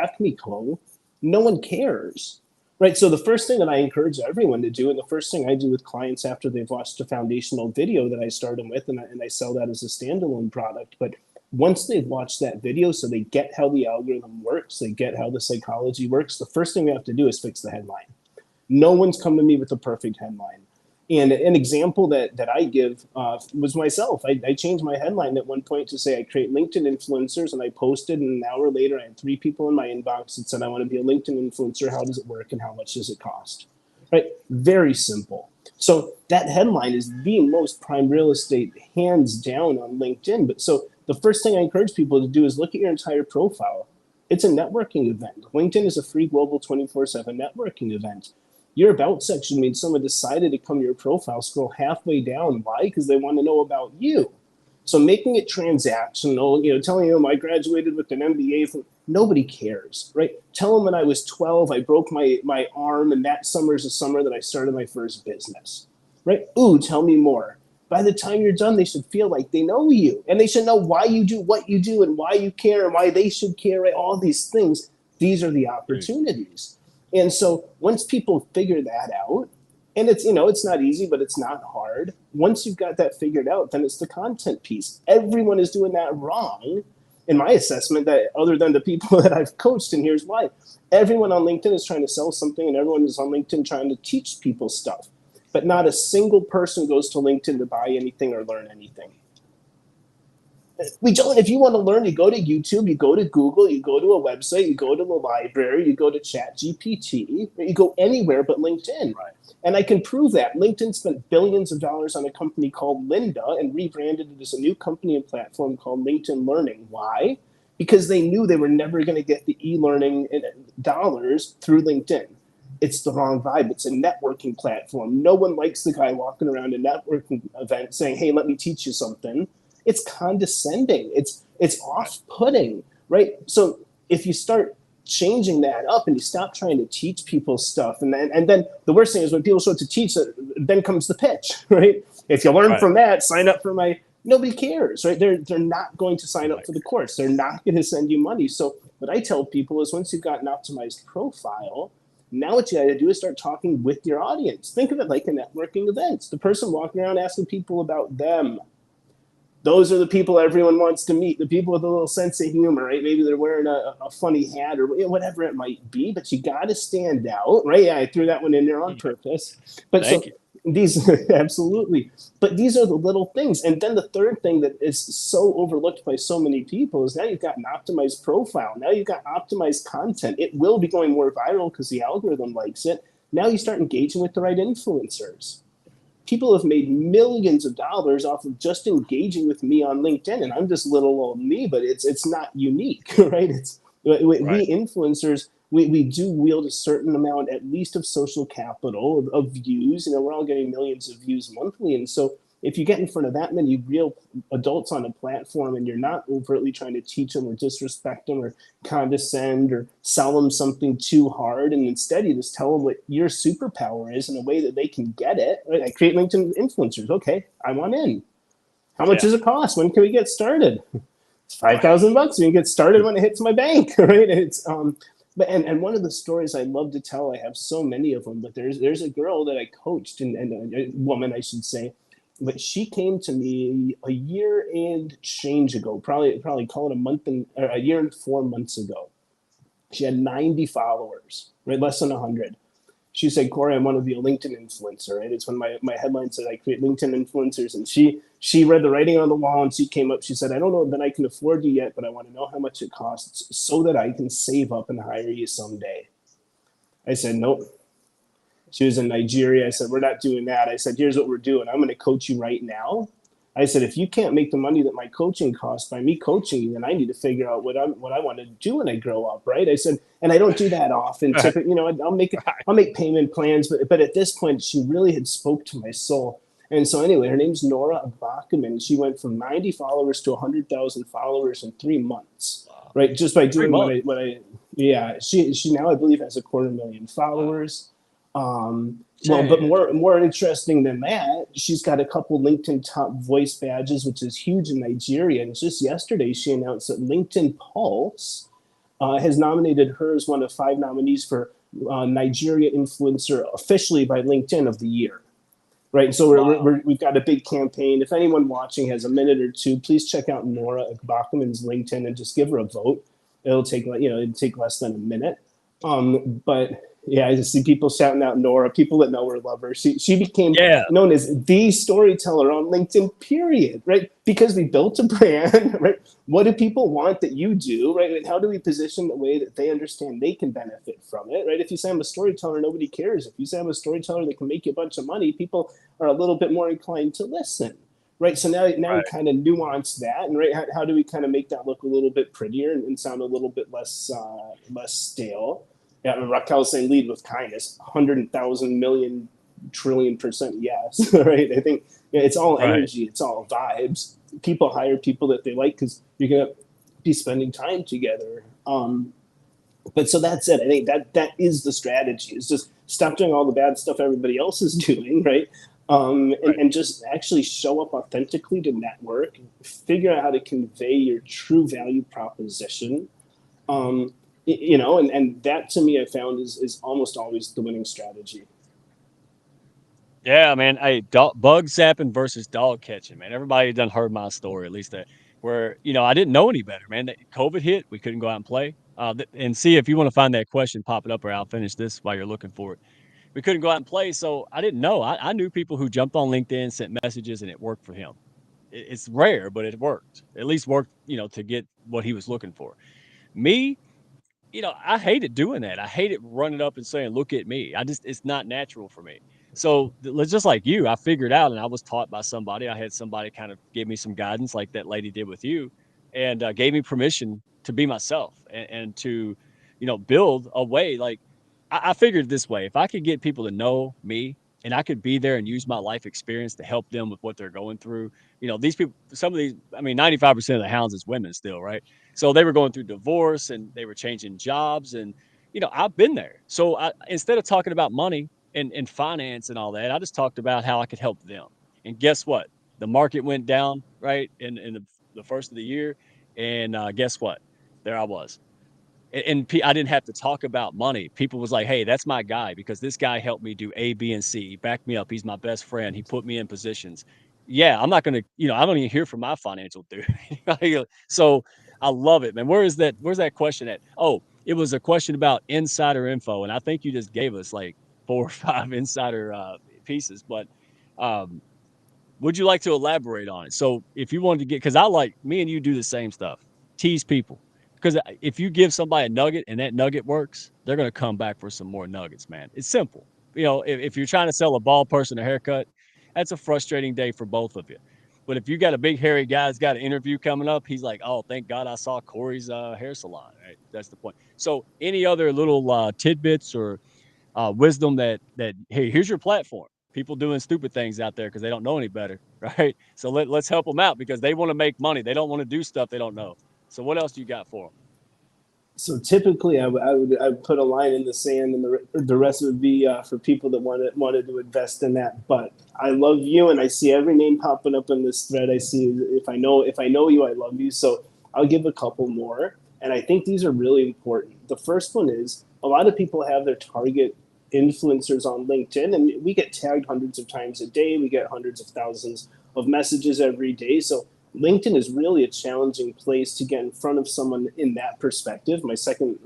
Acme Co., no one cares. Right. So the first thing that I encourage everyone to do, and the first thing I do with clients after they've watched a foundational video that I start them with, and I sell that as a standalone product, but once they've watched that video, so they get how the algorithm works, they get how the psychology works, the first thing we have to do is fix the headline. No one's come to me with a perfect headline. And an example that I give was myself. I changed my headline at one point to say I create LinkedIn influencers, and I posted, and an hour later I had 3 people in my inbox that said, I want to be a LinkedIn influencer. How does it work and how much does it cost? Right? Very simple. So that headline is the most prime real estate hands down on LinkedIn. But so the first thing I encourage people to do is look at your entire profile. It's a networking event. LinkedIn is a free global 24/7 networking event. Your about section means someone decided to come to your profile, scroll halfway down. Why? Because they want to know about you. So making it transactional, telling them I graduated with an MBA from, nobody cares, right? Tell them when I was 12, I broke my arm, and that summer is the summer that I started my first business, right? Ooh, tell me more. By the time you're done, they should feel like they know you, and they should know why you do what you do and why you care and why they should care, right? All these things, these are the opportunities. And so once people figure that out, and it's not easy, but it's not hard. Once you've got that figured out, then it's the content piece. Everyone is doing that wrong, in my assessment, that other than the people that I've coached, and here's why. Everyone on LinkedIn is trying to sell something, and everyone is on LinkedIn trying to teach people stuff. But not a single person goes to LinkedIn to buy anything or learn anything. We don't. If you want to learn, you go to YouTube, you go to Google, you go to a website, you go to the library, you go to ChatGPT, you go anywhere but LinkedIn. Right. And I can prove that. LinkedIn spent billions of dollars on a company called Lynda and rebranded it as a new company and platform called LinkedIn Learning. Why? Because they knew they were never going to get the e-learning dollars through LinkedIn. It's the wrong vibe. It's a networking platform. No one likes the guy walking around a networking event saying, hey, let me teach you something. It's condescending. It's off-putting, right? So if you start changing that up and you stop trying to teach people stuff, and then the worst thing is when people start to teach, then comes the pitch, right? If you learn from that, sign up for my. Nobody cares, right? They're not going to sign up for the course. They're not going to send you money. So what I tell people is once you've got an optimized profile, now what you got to do is start talking with your audience. Think of it like a networking event. The person walking around asking people about them. Those are the people everyone wants to meet, the people with a little sense of humor, right? Maybe they're wearing a funny hat or whatever it might be, but you got to stand out, right? Yeah, I threw that one in there on purpose. But Thank you. These, absolutely. But these are the little things. And then the third thing that is so overlooked by so many people is now you've got an optimized profile. Now you've got optimized content. It will be going more viral because the algorithm likes it. Now you start engaging with the right influencers. People have made millions of dollars off of just engaging with me on LinkedIn, and I'm just little old me, but it's not unique, right? We influencers, we do wield a certain amount, at least, of social capital, of views. We're all getting millions of views monthly, and so if you get in front of that many real adults on a platform and you're not overtly trying to teach them or disrespect them or condescend or sell them something too hard, and instead you just tell them what your superpower is in a way that they can get it. Right? I create LinkedIn influencers. Okay, I want in. How much does it cost? When can we get started? It's $5,000. We can get started when it hits my bank, right? It's But one of the stories I love to tell, I have so many of them, but there's a girl that I coached, and a woman, I should say, But she came to me a year and change ago, probably call it a month and or a year and 4 months ago. She had 90 followers, right? Less than 100. She said, Corey, I want to be a LinkedIn influencer, right? It's when my headline said I create LinkedIn influencers. And she read the writing on the wall and she came up. She said, I don't know that I can afford you yet, but I want to know how much it costs so that I can save up and hire you someday. I said, nope. She was in Nigeria. I said, we're not doing that. I said, here's what we're doing. I'm going to coach you right now. I said, if you can't make the money that my coaching costs by me coaching you, then I need to figure out what I want to do when I grow up, right? I said, and I don't do that often. Right, Typically, right. I'll make payment plans, but at this point, she really had spoke to my soul. And so anyway, her name's Nora Bachman. She went from 90 followers to 100,000 followers in 3 months, Wow. right? Just by 3 doing months. what I yeah. She now I believe has a 250,000 Wow. followers. Well, but Dang. more interesting than that, she's got a couple LinkedIn top voice badges, which is huge in Nigeria. And just yesterday, she announced that LinkedIn Pulse has nominated her as one of 5 nominees for Nigeria Influencer officially by LinkedIn of the year. Right, so Wow. we've got a big campaign. If anyone watching has a minute or two, please check out Nora Bachman's LinkedIn and just give her a vote. It'll take less than a minute. But yeah, I just see people shouting out Nora. People that know her love her. She became Yeah. known as the storyteller on LinkedIn. Period. Right, because we built a brand. Right, what do people want that you do? Right, and how do we position the way that they understand they can benefit from it? Right, if you say I'm a storyteller, nobody cares. If you say I'm a storyteller that can make you a bunch of money, people are a little bit more inclined to listen. Right, so now we Right. kind of nuance that, and right, how do we kind of make that look a little bit prettier and sound a little bit less stale? Yeah, Raquel's saying lead with kindness, 100,000 million trillion% yes. Right, I think it's all Right. energy, it's all vibes. People hire people that they like because you're gonna be spending time together. But so that's it. I think that is the strategy. Is just stop doing all the bad stuff everybody else is doing, right? Right. And just actually show up authentically to network, figure out how to convey your true value proposition. Um, and that to me I found is almost always the winning strategy. Yeah, man. Hey, bug zapping versus dog catching, man. Everybody done heard my story, at least that where I didn't know any better, man. That COVID hit, we couldn't go out and play. And see if you want to find that question popping up, or I'll finish this while you're looking for it. We couldn't go out and play, so I didn't know. I knew people who jumped on LinkedIn, sent messages, and it worked for him. It's rare, but it worked. At least worked, to get what he was looking for. Me, I hated doing that. I hated running up and saying, "Look at me." It's not natural for me. So just like you, I figured out, and I was taught by somebody. I had somebody kind of give me some guidance, like that lady did with you, and gave me permission to be myself and to, build a way. Like I figured this way: if I could get people to know me, and I could be there and use my life experience to help them with what they're going through. These people, some of these, I mean, 95% of the hounds is women still, right? So they were going through divorce and they were changing jobs. And, I've been there. So instead of talking about money and finance and all that, I just talked about how I could help them. And guess what? The market went down, right? In the first of the year. And guess what? There I was. I didn't have to talk about money. People was like, "Hey, that's my guy because this guy helped me do A, B, and C. He backed me up. He's my best friend. He put me in positions." Yeah, I'm not gonna, I don't even hear from my financial dude. So I love it, man. Where's that question at? Oh, it was a question about insider info, and I think you just gave us like 4 or 5 insider pieces. But um, would you like to elaborate on it? So if you wanted to get, because I like me and you do the same stuff, tease people. Because if you give somebody a nugget and that nugget works, they're going to come back for some more nuggets, man. It's simple. If you're trying to sell a bald person a haircut, that's a frustrating day for both of you. But if you got a big hairy guy that's got an interview coming up, he's like, "Oh, thank God I saw Corey's hair salon." Right? That's the point. So any other little tidbits or wisdom that hey, here's your platform. People doing stupid things out there because they don't know any better, right? So let's help them out because they want to make money. They don't want to do stuff they don't know. So what else do you got for them? So typically, I would put a line in the sand, and the rest would be for people that wanted to invest in that. But I love you, and I see every name popping up in this thread. I see if I know you, I love you. So I'll give a couple more, and I think these are really important. The first one is a lot of people have their target. influencers on LinkedIn, and we get tagged hundreds of times a day. We get hundreds of thousands of messages every day. So LinkedIn is really a challenging place to get in front of someone in that perspective. My second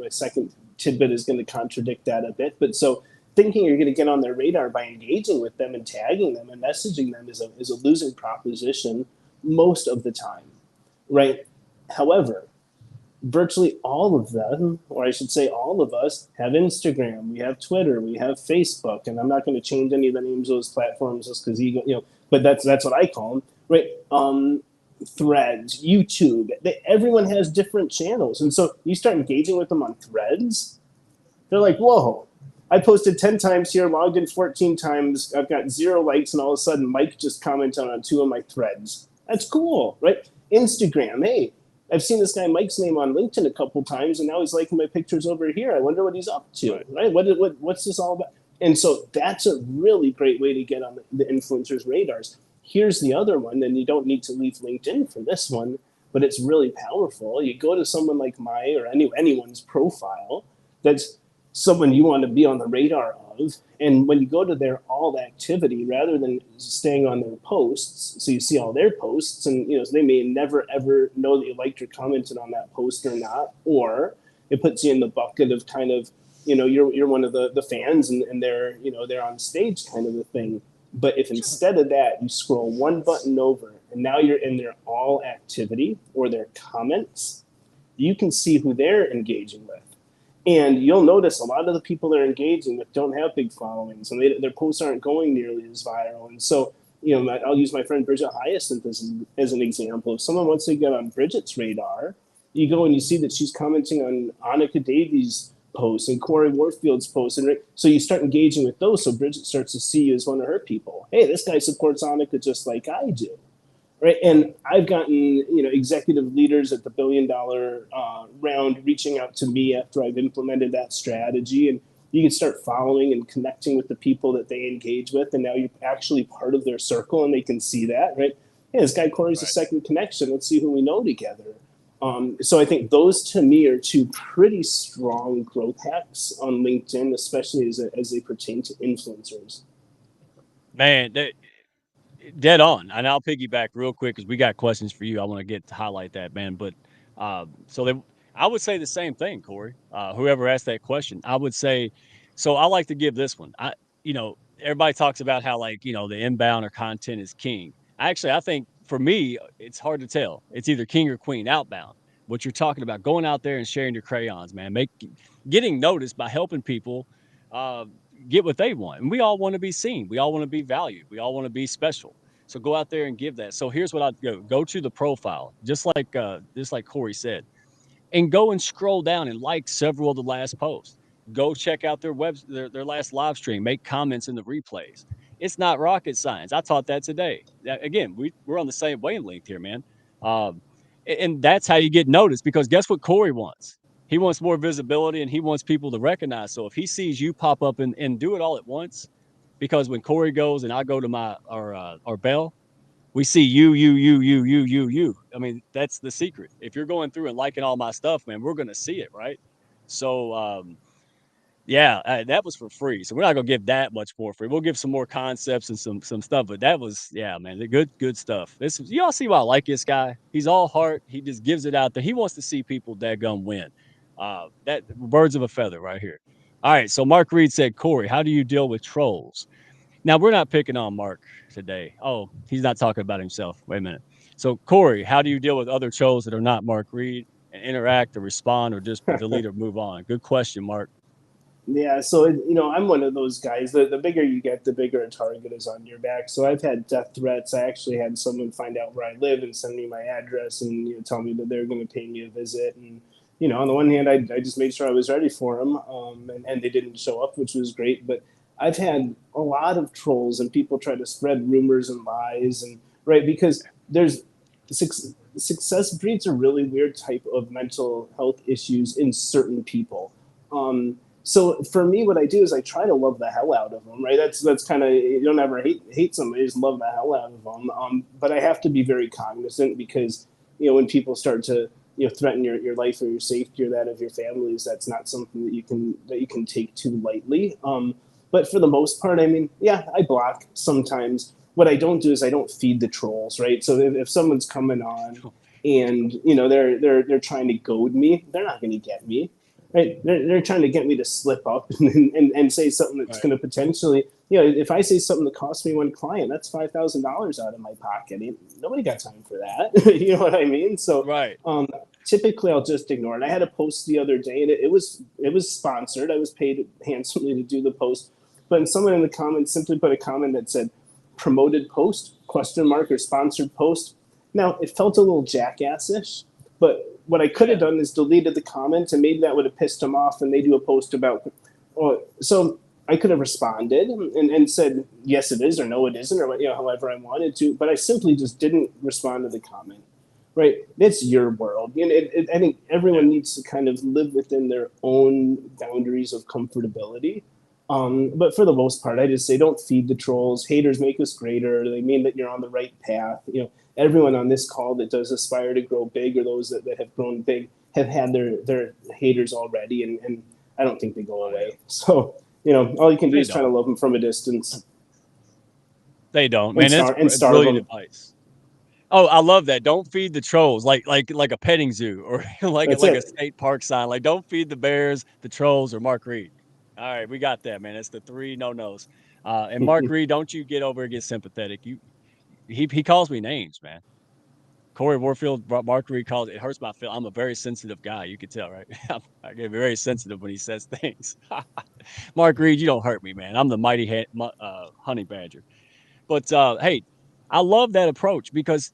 tidbit is going to contradict that a bit, but so thinking you're going to get on their radar by engaging with them and tagging them and messaging them is a losing proposition most of the time, right? However, virtually all of them, or I should say all of us, have Instagram, we have Twitter, we have Facebook, and I'm not going to change any of the names of those platforms just because but that's what I call them, right? Threads, YouTube, everyone has different channels, and so you start engaging with them on Threads, they're like, whoa. I posted 10 times here, logged in 14 times. I've got 0 likes, and all of a sudden, Mike just commented on 2 of my threads. That's cool, right? Instagram, hey, I've seen this guy Mike's name on LinkedIn a couple times, and now he's liking my pictures over here. I wonder what he's up to, right? What's this all about? And so that's a really great way to get on the influencers' radars. Here's the other one, and you don't need to leave LinkedIn for this one, but it's really powerful. You go to someone like my or anyone's profile that's someone you want to be on the radar of. And when you go to their all activity, rather than staying on their posts, so you see all their posts, and so they may never ever know that you liked or commented on that post or not, or it puts you in the bucket of kind of, you're one of the fans, and they're on stage kind of a thing. But if instead of that you scroll one button over and now you're in their all activity or their comments, you can see who they're engaging with. And you'll notice a lot of the people they're engaging with don't have big followings, and their posts aren't going nearly as viral. And so, I'll use my friend Bridget Hyacinth as an example. If someone wants to get on Bridget's radar, you go and you see that she's commenting on Annika Davies' posts and Corey Warfield's posts. And so you start engaging with those. So Bridget starts to see you as one of her people. Hey, this guy supports Annika just like I do. Right. And I've gotten, executive leaders at the $1 billion round reaching out to me after I've implemented that strategy. And you can start following and connecting with the people that they engage with. And now you're actually part of their circle and they can see that. Right. Hey, this guy Corey's a second connection. Let's see who we know together. So I think those to me are 2 pretty strong growth hacks on LinkedIn, especially as they pertain to influencers. Man, dead on. And I'll piggyback real quick because we got questions for you. I want to get to highlight that, man. But I would say the same thing, Corey. Whoever asked that question, I would say. So I like to give this one. Everybody talks about how the inbound or content is king. I think for me, it's hard to tell. It's either king or queen. Outbound, what you're talking about, going out there and sharing your crayons, man, getting noticed by helping people. Uh, get what they want. And we all want to be seen. We all want to be valued. We all want to be special. So go out there and give that. So here's what I'd go to the profile, just like Corey said, and go and scroll down and like several of the last posts. Go check out their last live stream, make comments in the replays. It's not rocket science. I taught that today. Again, we're on the same wavelength here, man. Um, and that's how you get noticed, because guess what Corey wants? He wants more visibility and he wants people to recognize. So if he sees you pop up and do it all at once, because when Corey goes and I go to our bell, we see you. I mean, that's the secret. If you're going through and liking all my stuff, man, we're gonna see it, right? So yeah, that was for free. So we're not gonna give that much more free. We'll give some more concepts and some stuff, but that was, yeah, man, the good stuff. Y'all see why I like this guy? He's all heart. He just gives it out there. He wants to see people daggum win. That birds of a feather right here. All right. So Mark Reed said, Corey, how do you deal with trolls? Now we're not picking on Mark today. Oh, he's not talking about himself. Wait a minute. So Corey, how do you deal with other trolls that are not Mark Reed and interact or respond or just delete or move on? Good question, Mark. Yeah, so I'm one of those guys. The bigger you get, the bigger a target is on your back. So I've had death threats. I actually had someone find out where I live and send me my address and tell me that they're going to pay me a visit. And on the one hand, I just made sure I was ready for them, and they didn't show up, which was great. But I've had a lot of trolls and people try to spread rumors and lies, and right, because there's success breeds a really weird type of mental health issues in certain people. So for me, what I do is I try to love the hell out of them, right? That's kind of, you don't ever hate somebody, just love the hell out of them. But I have to be very cognizant, because when people start to threaten your life or your safety or that of your families, that's not something that you can take too lightly. But for the most part, I mean, yeah, I block sometimes. What I don't do is I don't feed the trolls, right? So if someone's coming on Don't feed the and trolls. they're trying to goad me, they're not going to get me, right? They're trying to get me to slip up and say something that's Right. going to potentially, if I say something that costs me one client, that's $5,000 out of my pocket. Nobody got time for that. You know what I mean? So Right. um, typically I'll just ignore it. I had a post the other day, and it was sponsored. I was paid handsomely to do the post, but someone in the comments simply put a comment that said promoted post question mark or sponsored post. Now it felt a little jackassish, but what I could have Yeah. done is deleted the comment, and maybe that would have pissed them off, and they do a post about. So I could have responded and said yes it is or no it isn't or however I wanted to, but I simply just didn't respond to the comment. Right, it's your world. I think Yeah. everyone needs to kind of live within their own boundaries of comfortability. But for the most part, I just say don't feed the trolls. Haters make us greater. They mean that you're on the right path. Everyone on this call that does aspire to grow big, or those that have grown big, have had their haters already, and I don't think they go Oh yeah. away. So all you can do They is try to don't. love them from a distance They don't, and man. That's starve brilliant them. advice. Oh, I love that. Don't feed the trolls, like a petting zoo or like That's like a it. state park sign. Like, don't feed the bears, the trolls, or Mark Reed. All right, we got that, man. That's the three no nos. And Mark Reed, don't you get over and get sympathetic. He calls me names, man. Corey Warfield, Mark Reed calls it hurts my feel. I'm a very sensitive guy. You could tell, right? I get very sensitive when he says things. Mark Reed, you don't hurt me, man. I'm the mighty honey badger. But hey, I love that approach because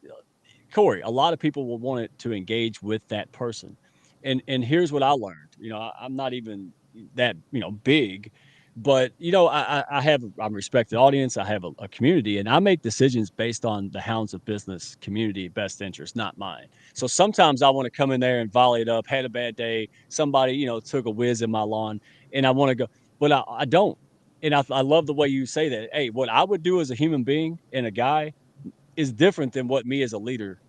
Corey, a lot of people will want it to engage with that person. And here's what I learned. I'm not even that, big, but I have I'm a respected audience. I have a community and I make decisions based on the hounds of business community best interest, not mine. So sometimes I want to come in there and volley it up, had a bad day, somebody, took a whiz in my lawn, and I want to go, but I don't. And I love the way you say that. Hey, what I would do as a human being and a guy is different than what me as a leader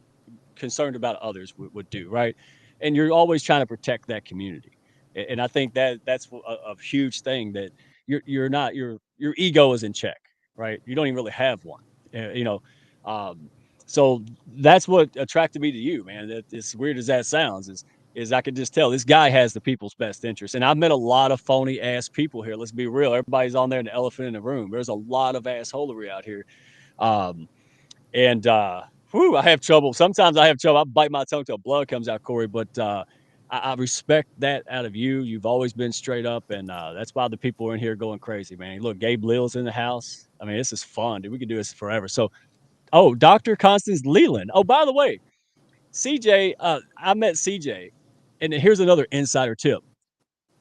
concerned about others would do, right? And you're always trying to protect that community. And I think that's a huge thing that you're not your ego is in check, right? You don't even really have one, uh, you know. Um, so that's what attracted me to you, man. That as weird as that sounds is I could just tell this guy has the people's best interest. And I've met a lot of phony ass people here. Let's be real. Everybody's on there, in the elephant in the room. There's a lot of assholery out here. Um, and I have trouble. Sometimes I have trouble. I bite my tongue till blood comes out, Corey. But I respect that out of you. You've always been straight up, and that's why the people are in here going crazy, man. Look, Gabe Lil's in the house. I mean, this is fun, dude. We could do this forever. So, Dr. Constance Leland. Oh, by the way, CJ, I met CJ, and here's another insider tip.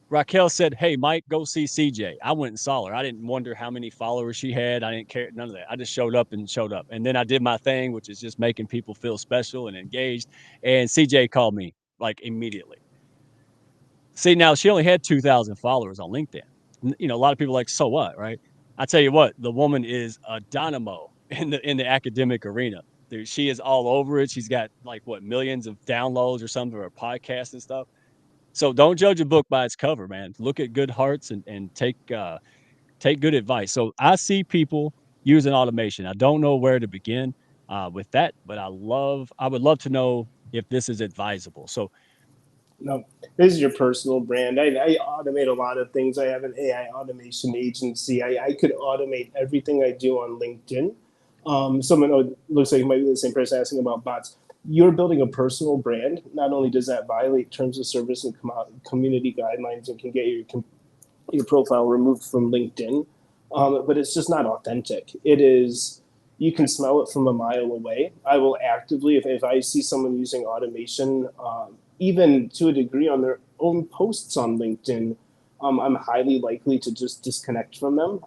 Raquel said, "Hey, Mike, go see CJ." I went and saw her. I didn't wonder how many followers she had. I didn't care none of that. I just showed up and showed up. And then I did my thing, which is just making people feel special and engaged. And CJ called me like immediately. See, now she only had 2,000 followers on LinkedIn. A lot of people are like, so what, right? I tell you what, the woman is a dynamo in the academic arena. Dude, she is all over it. She's got like what millions of downloads or something of her podcast and stuff. So don't judge a book by its cover, man. Look at good hearts and take good advice. So I see people using automation. I don't know where to begin with that, but I would love to know if this is advisable. So No, this is your personal brand. I automate a lot of things. I have an AI automation agency. I could automate everything I do on LinkedIn. Someone looks like it might be the same person asking about bots. You're building a personal brand. Not only does that violate terms of service and community guidelines and can get your profile removed from LinkedIn, but it's just not authentic. It is. You can smell it from a mile away. I will actively, if I see someone using automation, even to a degree on their own posts on LinkedIn, I'm highly likely to just disconnect from them.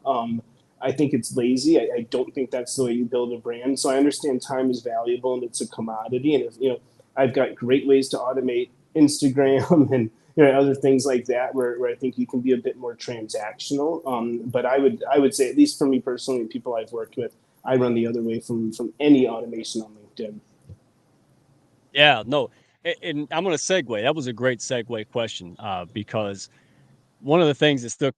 I think it's lazy. I don't think that's the way you build a brand. So I understand time is valuable and it's a commodity. And if I've got great ways to automate Instagram and other things like that where I think you can be a bit more transactional. But I would say, at least for me personally, people I've worked with, I run the other way from any automation on LinkedIn. yeah, no, and I'm going to segue. That was a great segue question because one of the things that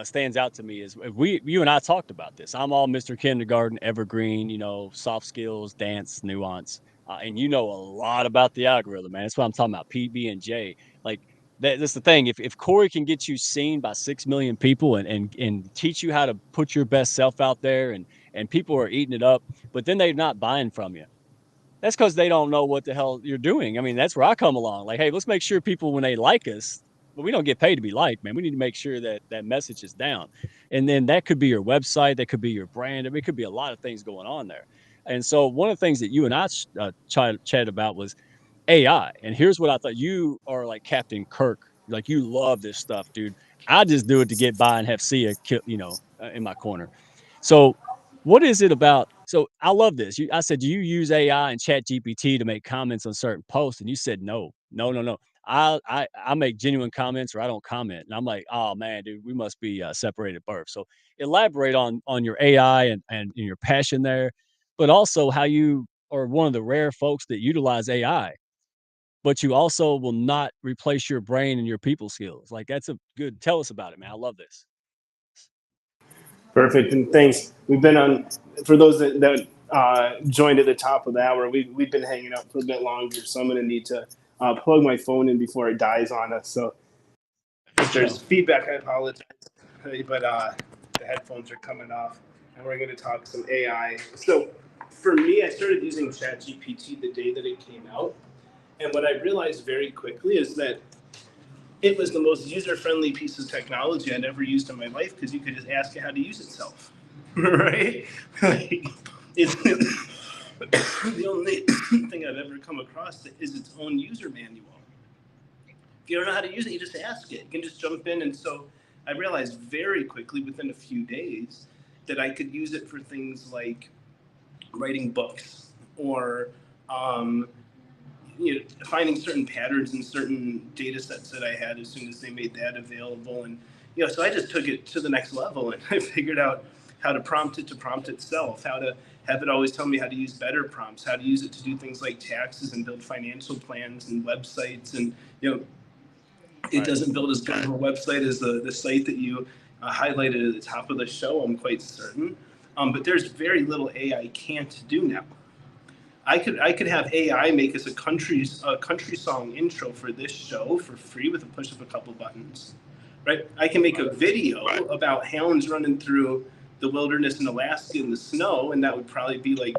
stands out to me is you and I talked about this. I'm all Mr. Kindergarten, evergreen, soft skills, dance, nuance, and you know a lot about the algorithm, man. That's what I'm talking about. PB and J, like that's the thing. If Corey can get you seen by 6 million people and teach you how to put your best self out there, and people are eating it up, but then they're not buying from you. That's because they don't know what the hell you're doing. I mean, that's where I come along. Like, hey, let's make sure people, when they like us, but we don't get paid to be liked, man. We need to make sure that that message is down. And then that could be your website, that could be your brand. I mean, it could be a lot of things going on there. And so one of the things that you and I chatted about was AI. And here's what I thought: you are like Captain Kirk. Like, you love this stuff, dude. I just do it to get by and have Sia kill, in my corner. So what is it about? So I love this. I said, do you use AI and Chat GPT to make comments on certain posts? And you said, no, no, no, no. I make genuine comments, or I don't comment. And I'm like, oh man, dude, we must be separated at birth. So elaborate on your AI and your passion there, but also how you are one of the rare folks that utilize AI, but you also will not replace your brain and your people skills. Like, that's a good. Tell us about it, man. I love this. Perfect, and thanks. We've been on, for those that joined at the top of the hour, we've been hanging out for a bit longer, so I'm going to need to plug my phone in before it dies on us. So if there's feedback, I apologize, but the headphones are coming off, and we're going to talk some AI. So for me, I started using ChatGPT the day that it came out, and what I realized very quickly is that it was the most user-friendly piece of technology I'd ever used in my life, because you could just ask it how to use itself, right? Like, it's the only thing I've ever come across that is its own user manual. If you don't know how to use it, you just ask it. You can just jump in. And so I realized very quickly, within a few days, that I could use it for things like writing books, or um, finding certain patterns in certain data sets that I had as soon as they made that available. And so I just took it to the next level, and I figured out how to prompt it to prompt itself, how to have it always tell me how to use better prompts, how to use it to do things like taxes and build financial plans and websites. And it doesn't build as good of a website as the site that you highlighted at the top of the show, I'm quite certain. But there's very little AI can't do now. I could have AI make us a country song intro for this show for free with a push of a couple buttons, right? I can make a video about hounds running through the wilderness in Alaska in the snow, and that would probably be like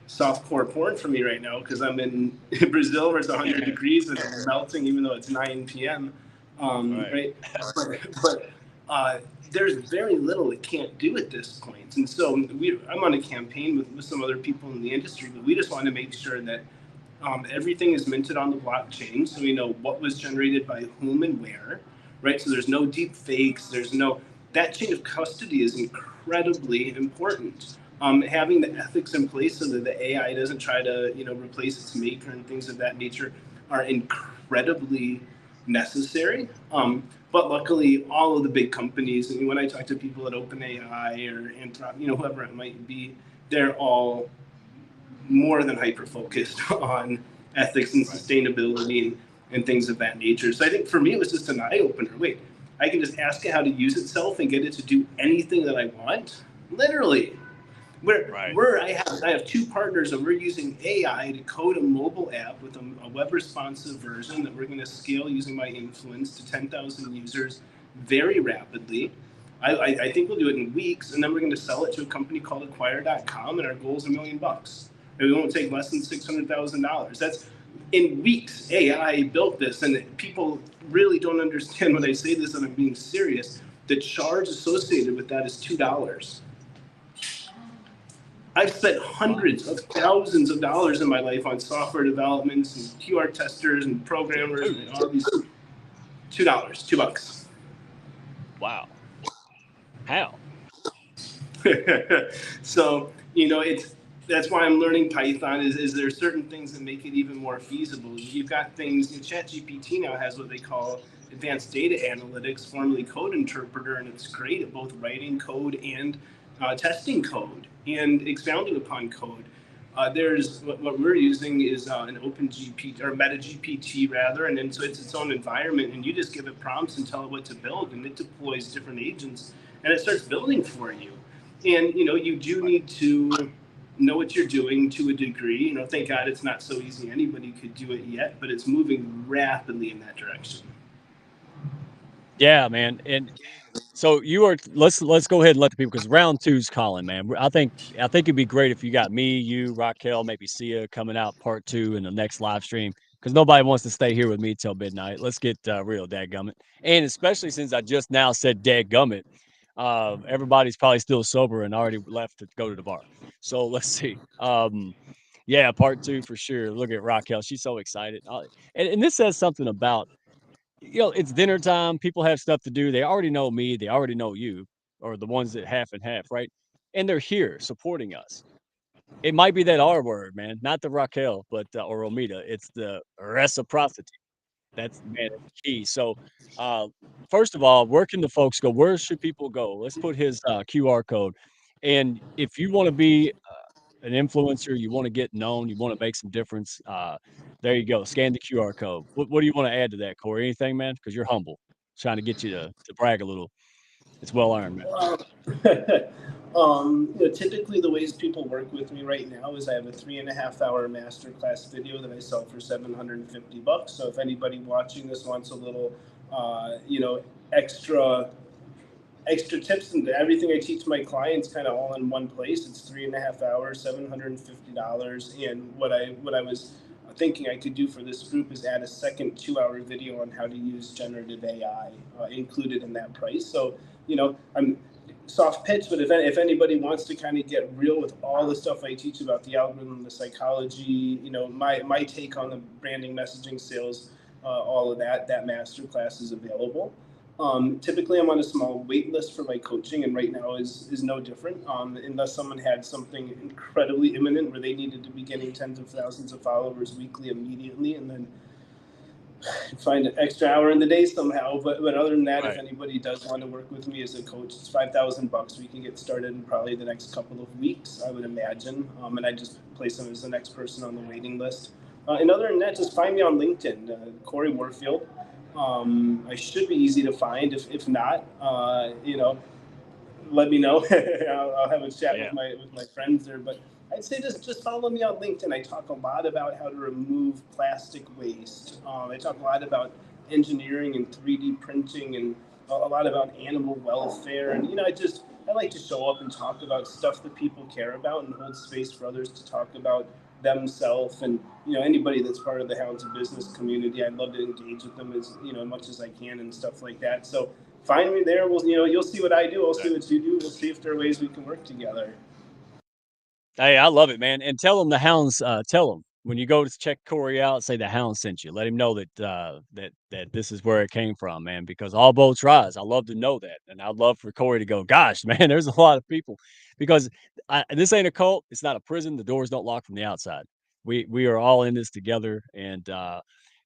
softcore porn for me right now, because I'm in Brazil where it's 100 degrees and it's melting even though it's 9 p.m. Right? But there's very little it can't do at this point. And so I'm on a campaign with some other people in the industry, but we just want to make sure that everything is minted on the blockchain, so we know what was generated by whom and where, right? So there's no deep fakes. That chain of custody is incredibly important. Having the ethics in place so that the AI doesn't try to replace its maker and things of that nature are incredibly necessary. But luckily, all of the big companies, and when I talk to people at OpenAI or Anthropic, whoever it might be, they're all more than hyper focused on ethics and sustainability and things of that nature. So I think for me, it was just an eye opener. Wait, I can just ask it how to use itself and get it to do anything that I want, literally. I have two partners, and we're using AI to code a mobile app with a web responsive version that we're going to scale using my influence to 10,000 users very rapidly. I think we'll do it in weeks, and then we're going to sell it to a company called Acquire.com, and our goal is $1 million. And it won't take less than $600,000. That's in weeks. AI built this, and people really don't understand when I say this, and I'm being serious. The charge associated with that is $2. I've spent hundreds of thousands of dollars in my life on software developments and QR testers and programmers and all these. $2, $2. Wow. How? So that's why I'm learning Python. Is there certain things that make it even more feasible? You've got things. ChatGPT now has what they call advanced data analytics, formerly code interpreter, and it's great at both writing code and testing code and expounding upon code. There's what we're using is an Open GPT or Meta GPT rather, and then so it's its own environment, and you just give it prompts and tell it what to build, and it deploys different agents, and it starts building for you. And you do need to know what you're doing to a degree. Thank God it's not so easy anybody could do it yet, but it's moving rapidly in that direction. Yeah, man, and so you are let's go ahead and let the people because round two's calling, man. I think it'd be great if you got me, you, Raquel, maybe Sia coming out part two in the next live stream because nobody wants to stay here with me till midnight. Let's get real, dadgummit. And especially since I just now said dadgummit, everybody's probably still sober and already left to go to the bar. So let's see. Yeah, part two for sure. Look at Raquel; she's so excited, and this says something about it's dinner time. People have stuff to do. They already know me. They already know you, or the ones that half and half, right? And they're here supporting us. It might be that R word, man, not the Raquel, but or Romita. It's the reciprocity. That's man, that's key. So, uh, first of all, where can the folks go? Where should people go? Let's put his QR code. And if you want to be an influencer, you want to get known, you want to make some difference, there you go. Scan the QR code. What do you want to add to that, Corey? Anything, man? Because you're humble. Trying to get you to brag a little. It's well earned, man. Typically the ways people work with me right now is I have a 3.5 hour masterclass video that I sell for $750. So if anybody watching this wants a little, extra tips and everything I teach my clients kind of all in one place. It's 3.5 hours, $750. And what I was thinking I could do for this group is add a second 2 hour video on how to use generative AI included in that price. So, I'm soft pitch, but if anybody wants to kind of get real with all the stuff I teach about the algorithm, the psychology, my take on the branding, messaging, sales, all of that masterclass is available. Typically, I'm on a small wait list for my coaching, and right now is no different. Unless someone had something incredibly imminent where they needed to be getting tens of thousands of followers weekly immediately, and then find an extra hour in the day somehow. But other than that, if Right. anybody does want to work with me as a coach, it's $5,000. We can get started in probably the next couple of weeks, I would imagine. And I just place them as the next person on the waiting list. And other than that, just find me on LinkedIn, Corey Warfield. I should be easy to find. If not, let me know. I'll have a chat Yeah. with my friends there. But I'd say just follow me on LinkedIn. I talk a lot about how to remove plastic waste. I talk a lot about engineering and 3D printing and a lot about animal welfare. And I like to show up and talk about stuff that people care about and hold space for others to talk about themselves. And anybody that's part of the Hounds of Business community, I'd love to engage with them as much as I can and stuff like that. So find me there. You'll see what I do. I'll see what you do. We'll see if there are ways we can work together. Hey, I love it, man. And tell them the hounds. Tell them when you go to check Corey out, say the hound sent you. Let him know that that this is where it came from, man. Because all boats rise. I love to know that, and I'd love for Corey to go. Gosh, man, there's a lot of people because this ain't a cult. It's not a prison. The doors don't lock from the outside. We are all in this together, and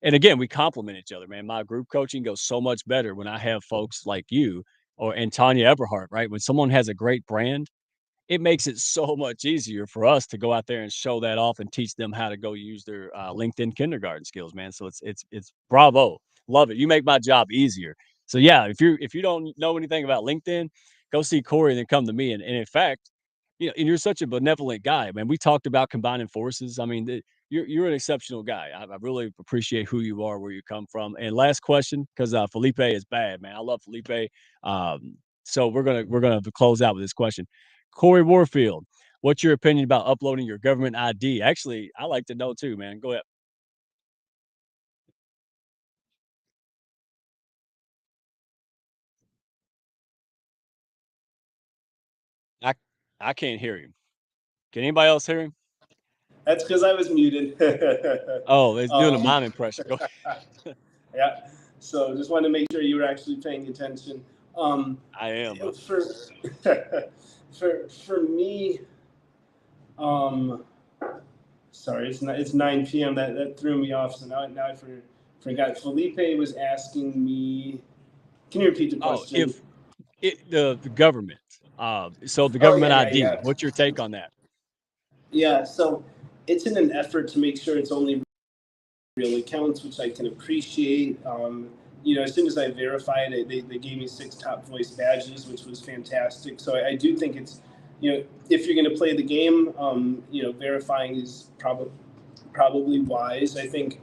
again, we complement each other, man. My group coaching goes so much better when I have folks like you and Tanya Eberhardt, right? When someone has a great brand it makes it so much easier for us to go out there and show that off and teach them how to go use their LinkedIn kindergarten skills, man. So it's bravo, love it. You make my job easier. So yeah, if you don't know anything about LinkedIn, go see Corey and then come to me. And in fact, and you're such a benevolent guy, man. We talked about combining forces. I mean, you're an exceptional guy. I really appreciate who you are, where you come from. And last question, because Felipe is bad, man. I love Felipe. So we're gonna close out with this question. Corey Warfield, what's your opinion about uploading your government ID? Actually, I like to know too, man. Go ahead. I I can't hear him. Can anybody else hear him? That's because I was muted. Oh, it's doing a um, mime impression. Go yeah. So just wanted to make sure you were actually paying attention. I am, bro. For for me, um, sorry, it's 9 p.m. That threw me off. So now I forgot. Felipe was asking me. Can you repeat the Oh, question? if the government, so the Oh yeah, government yeah, ID, yeah. what's your take on that? Yeah. So it's in an effort to make sure it's only real accounts, which I can appreciate. As soon as I verified it, they gave me 6 top voice badges, which was fantastic. So I do think it's, if you're going to play the game, verifying is probably wise. I think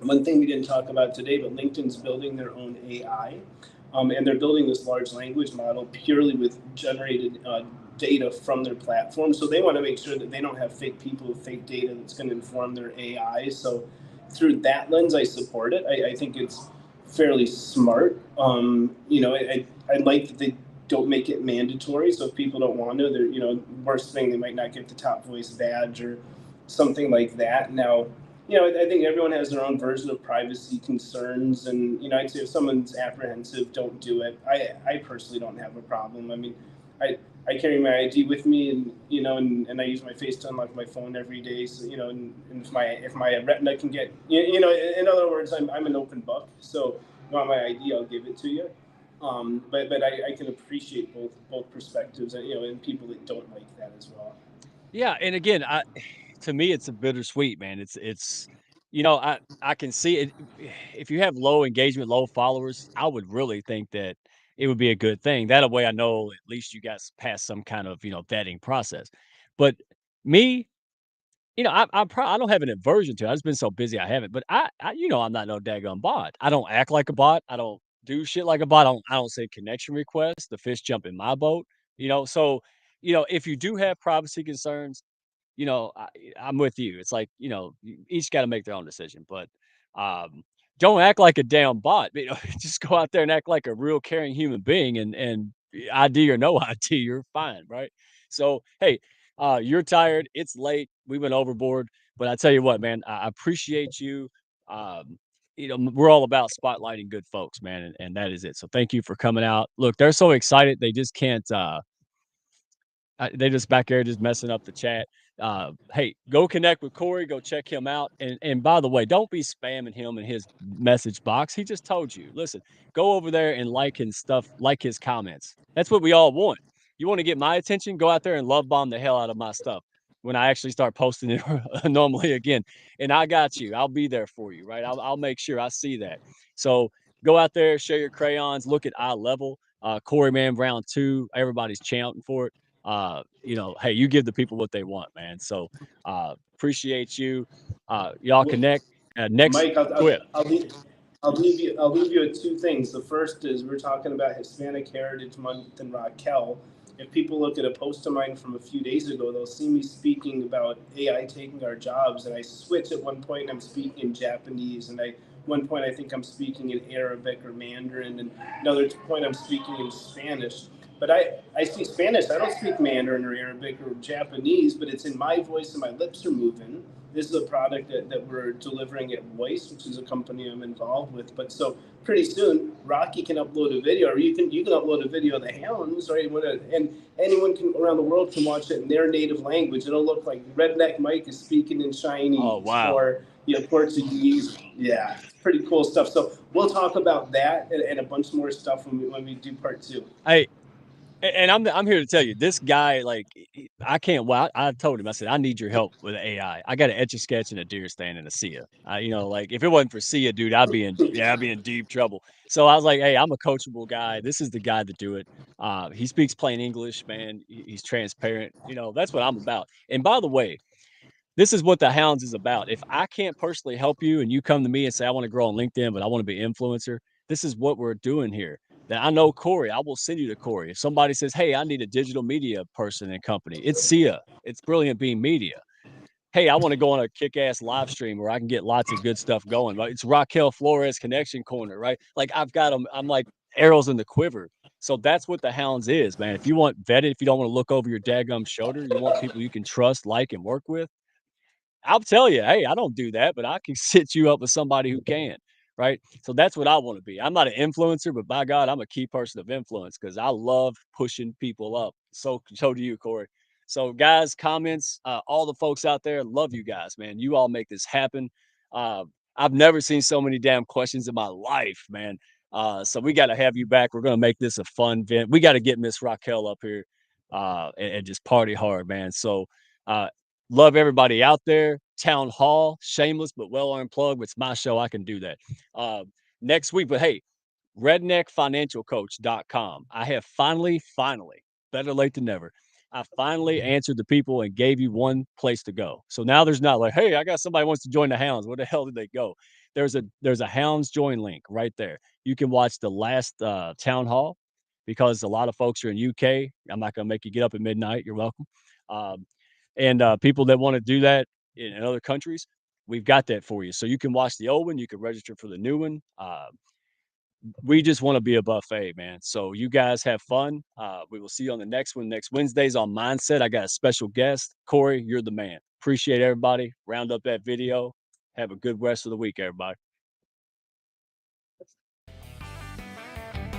one thing we didn't talk about today, but LinkedIn's building their own AI, and they're building this large language model purely with generated data from their platform. So they want to make sure that they don't have fake people with fake data that's going to inform their AI. So through that lens, I support it. I think it's fairly smart. I like that they don't make it mandatory. So if people don't want to, they're, worst thing, they might not get the top voice badge or something like that. Now, I think everyone has their own version of privacy concerns, and I'd say if someone's apprehensive, don't do it. I personally don't have a problem. I mean, I I carry my ID with me, and and I use my face to unlock my phone every day. So and if my retina can get, in other words, I'm an open book. So you want my ID, I'll give it to you. But I can appreciate both perspectives, and and people that don't like that as well. Yeah, and again, I to me, it's a bittersweet, man. It's I can see it if you have low engagement, low followers, I would really think that it would be a good thing. That way I know at least you guys passed some kind of, vetting process. But me, I don't have an aversion to it. I've just been so busy I haven't. But I'm not no daggone bot. I don't act like a bot. I don't do shit like a bot. I don't send connection requests. The fish jump in my boat. So if you do have privacy concerns, I'm with you. It's like, each got to make their own decision, but um, don't act like a damn bot. Just go out there and act like a real caring human being, and ID or no ID, you're fine, right? So, hey, you're tired. It's late. We went overboard, but I tell you what, man, I appreciate you. Um, we're all about spotlighting good folks, man, and that is it. So, thank you for coming out. Look, they're so excited they just can't. They just back there just messing up the chat. Hey, go connect with Corey. Go check him out. And by the way, don't be spamming him in his message box. He just told you. Listen, go over there and like his stuff, like his comments. That's what we all want. You want to get my attention? Go out there and love bomb the hell out of my stuff when I actually start posting it normally again. And I got you. I'll be there for you, right? I'll make sure I see that. So go out there, share your crayons, look at eye level. Corey Man round two. Everybody's chanting for it. Hey, you give the people what they want, man. So appreciate you. Y'all Well, connect. Next, Mike, I'll, go I'll, ahead. I'll leave. I'll leave you with 2 things. The first is we're talking about Hispanic Heritage Month and Raquel. If people look at a post of mine from a few days ago, they'll see me speaking about AI taking our jobs. And I switch at one point. I'm speaking in Japanese, and one point I think I'm speaking in Arabic or Mandarin, and another point I'm speaking in Spanish. But I speak Spanish. I don't speak Mandarin or Arabic or Japanese, but it's in my voice and my lips are moving. This is a product that we're delivering at Voice, which is a company I'm involved with. But so pretty soon, Rocky can upload a video, or you can upload a video of the hounds, right? And anyone can around the world can watch it in their native language. It'll look like Redneck Mike is speaking in Oh Chinese wow. or Portuguese. Yeah, pretty cool stuff. So we'll talk about that and a bunch more stuff when we do part 2. Hey, and I'm here to tell you, this guy, like, I can't. Well, I told him, I said, I need your help with AI. I got an etch a sketch and a deer stand and a Sia. Like if it wasn't for Sia, dude, I'd be in deep trouble. So I was like, hey, I'm a coachable guy. This is the guy to do it. He speaks plain English, man. He's transparent. That's what I'm about. And by the way, this is what the hounds is about. If I can't personally help you and you come to me and say, I want to grow on LinkedIn, but I want to be an influencer, this is what we're doing here. Then I know Corey. I will send you to Corey. If somebody says, hey, I need a digital media person and company, it's Sia. It's Brilliant Beam Media. Hey, I want to go on a kick-ass live stream where I can get lots of good stuff going. Right? It's Raquel Flores Connection Corner, right? Like I've got them. I'm like arrows in the quiver. So that's what the hounds is, man. If you want vetted, if you don't want to look over your daggum shoulder, you want people you can trust, like, and work with. I'll tell you, hey, I don't do that, but I can set you up with somebody who can, right? So that's what I want to be. I'm not an influencer, but by God, I'm a key person of influence because I love pushing people up. So do you, Corey. So, guys, comments, all the folks out there, love you guys, man. You all make this happen. Uh, I've never seen so many damn questions in my life, man. So we got to have you back. We're gonna make this a fun event. We got to get Miss Raquel up here and just party hard, man. So uh, Love everybody out there. Town Hall, shameless but well-earned plug. It's my show. I can do that. Uh, Next week, but hey, redneckfinancialcoach.com. I have finally, better late than never. I finally answered the people and gave you one place to go. So now there's not like, hey, I got somebody who wants to join the Hounds. Where the hell did they go? There's a Hounds join link right there. You can watch the last town hall because a lot of folks are in UK. I'm not going to make you get up at midnight. You're welcome. Um, and people that want to do that in other countries, we've got that for you. So you can watch the old one. You can register for the new one. We just want to be a buffet, man. So you guys have fun. We will see you on the next one. Next Wednesday's on Mindset. I got a special guest. Corey, you're the man. Appreciate everybody. Round up that video. Have a good rest of the week, everybody.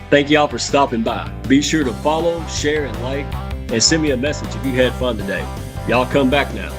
Thank y'all for stopping by. Be sure to follow, share, and like, and send me a message if you had fun today. Y'all come back now.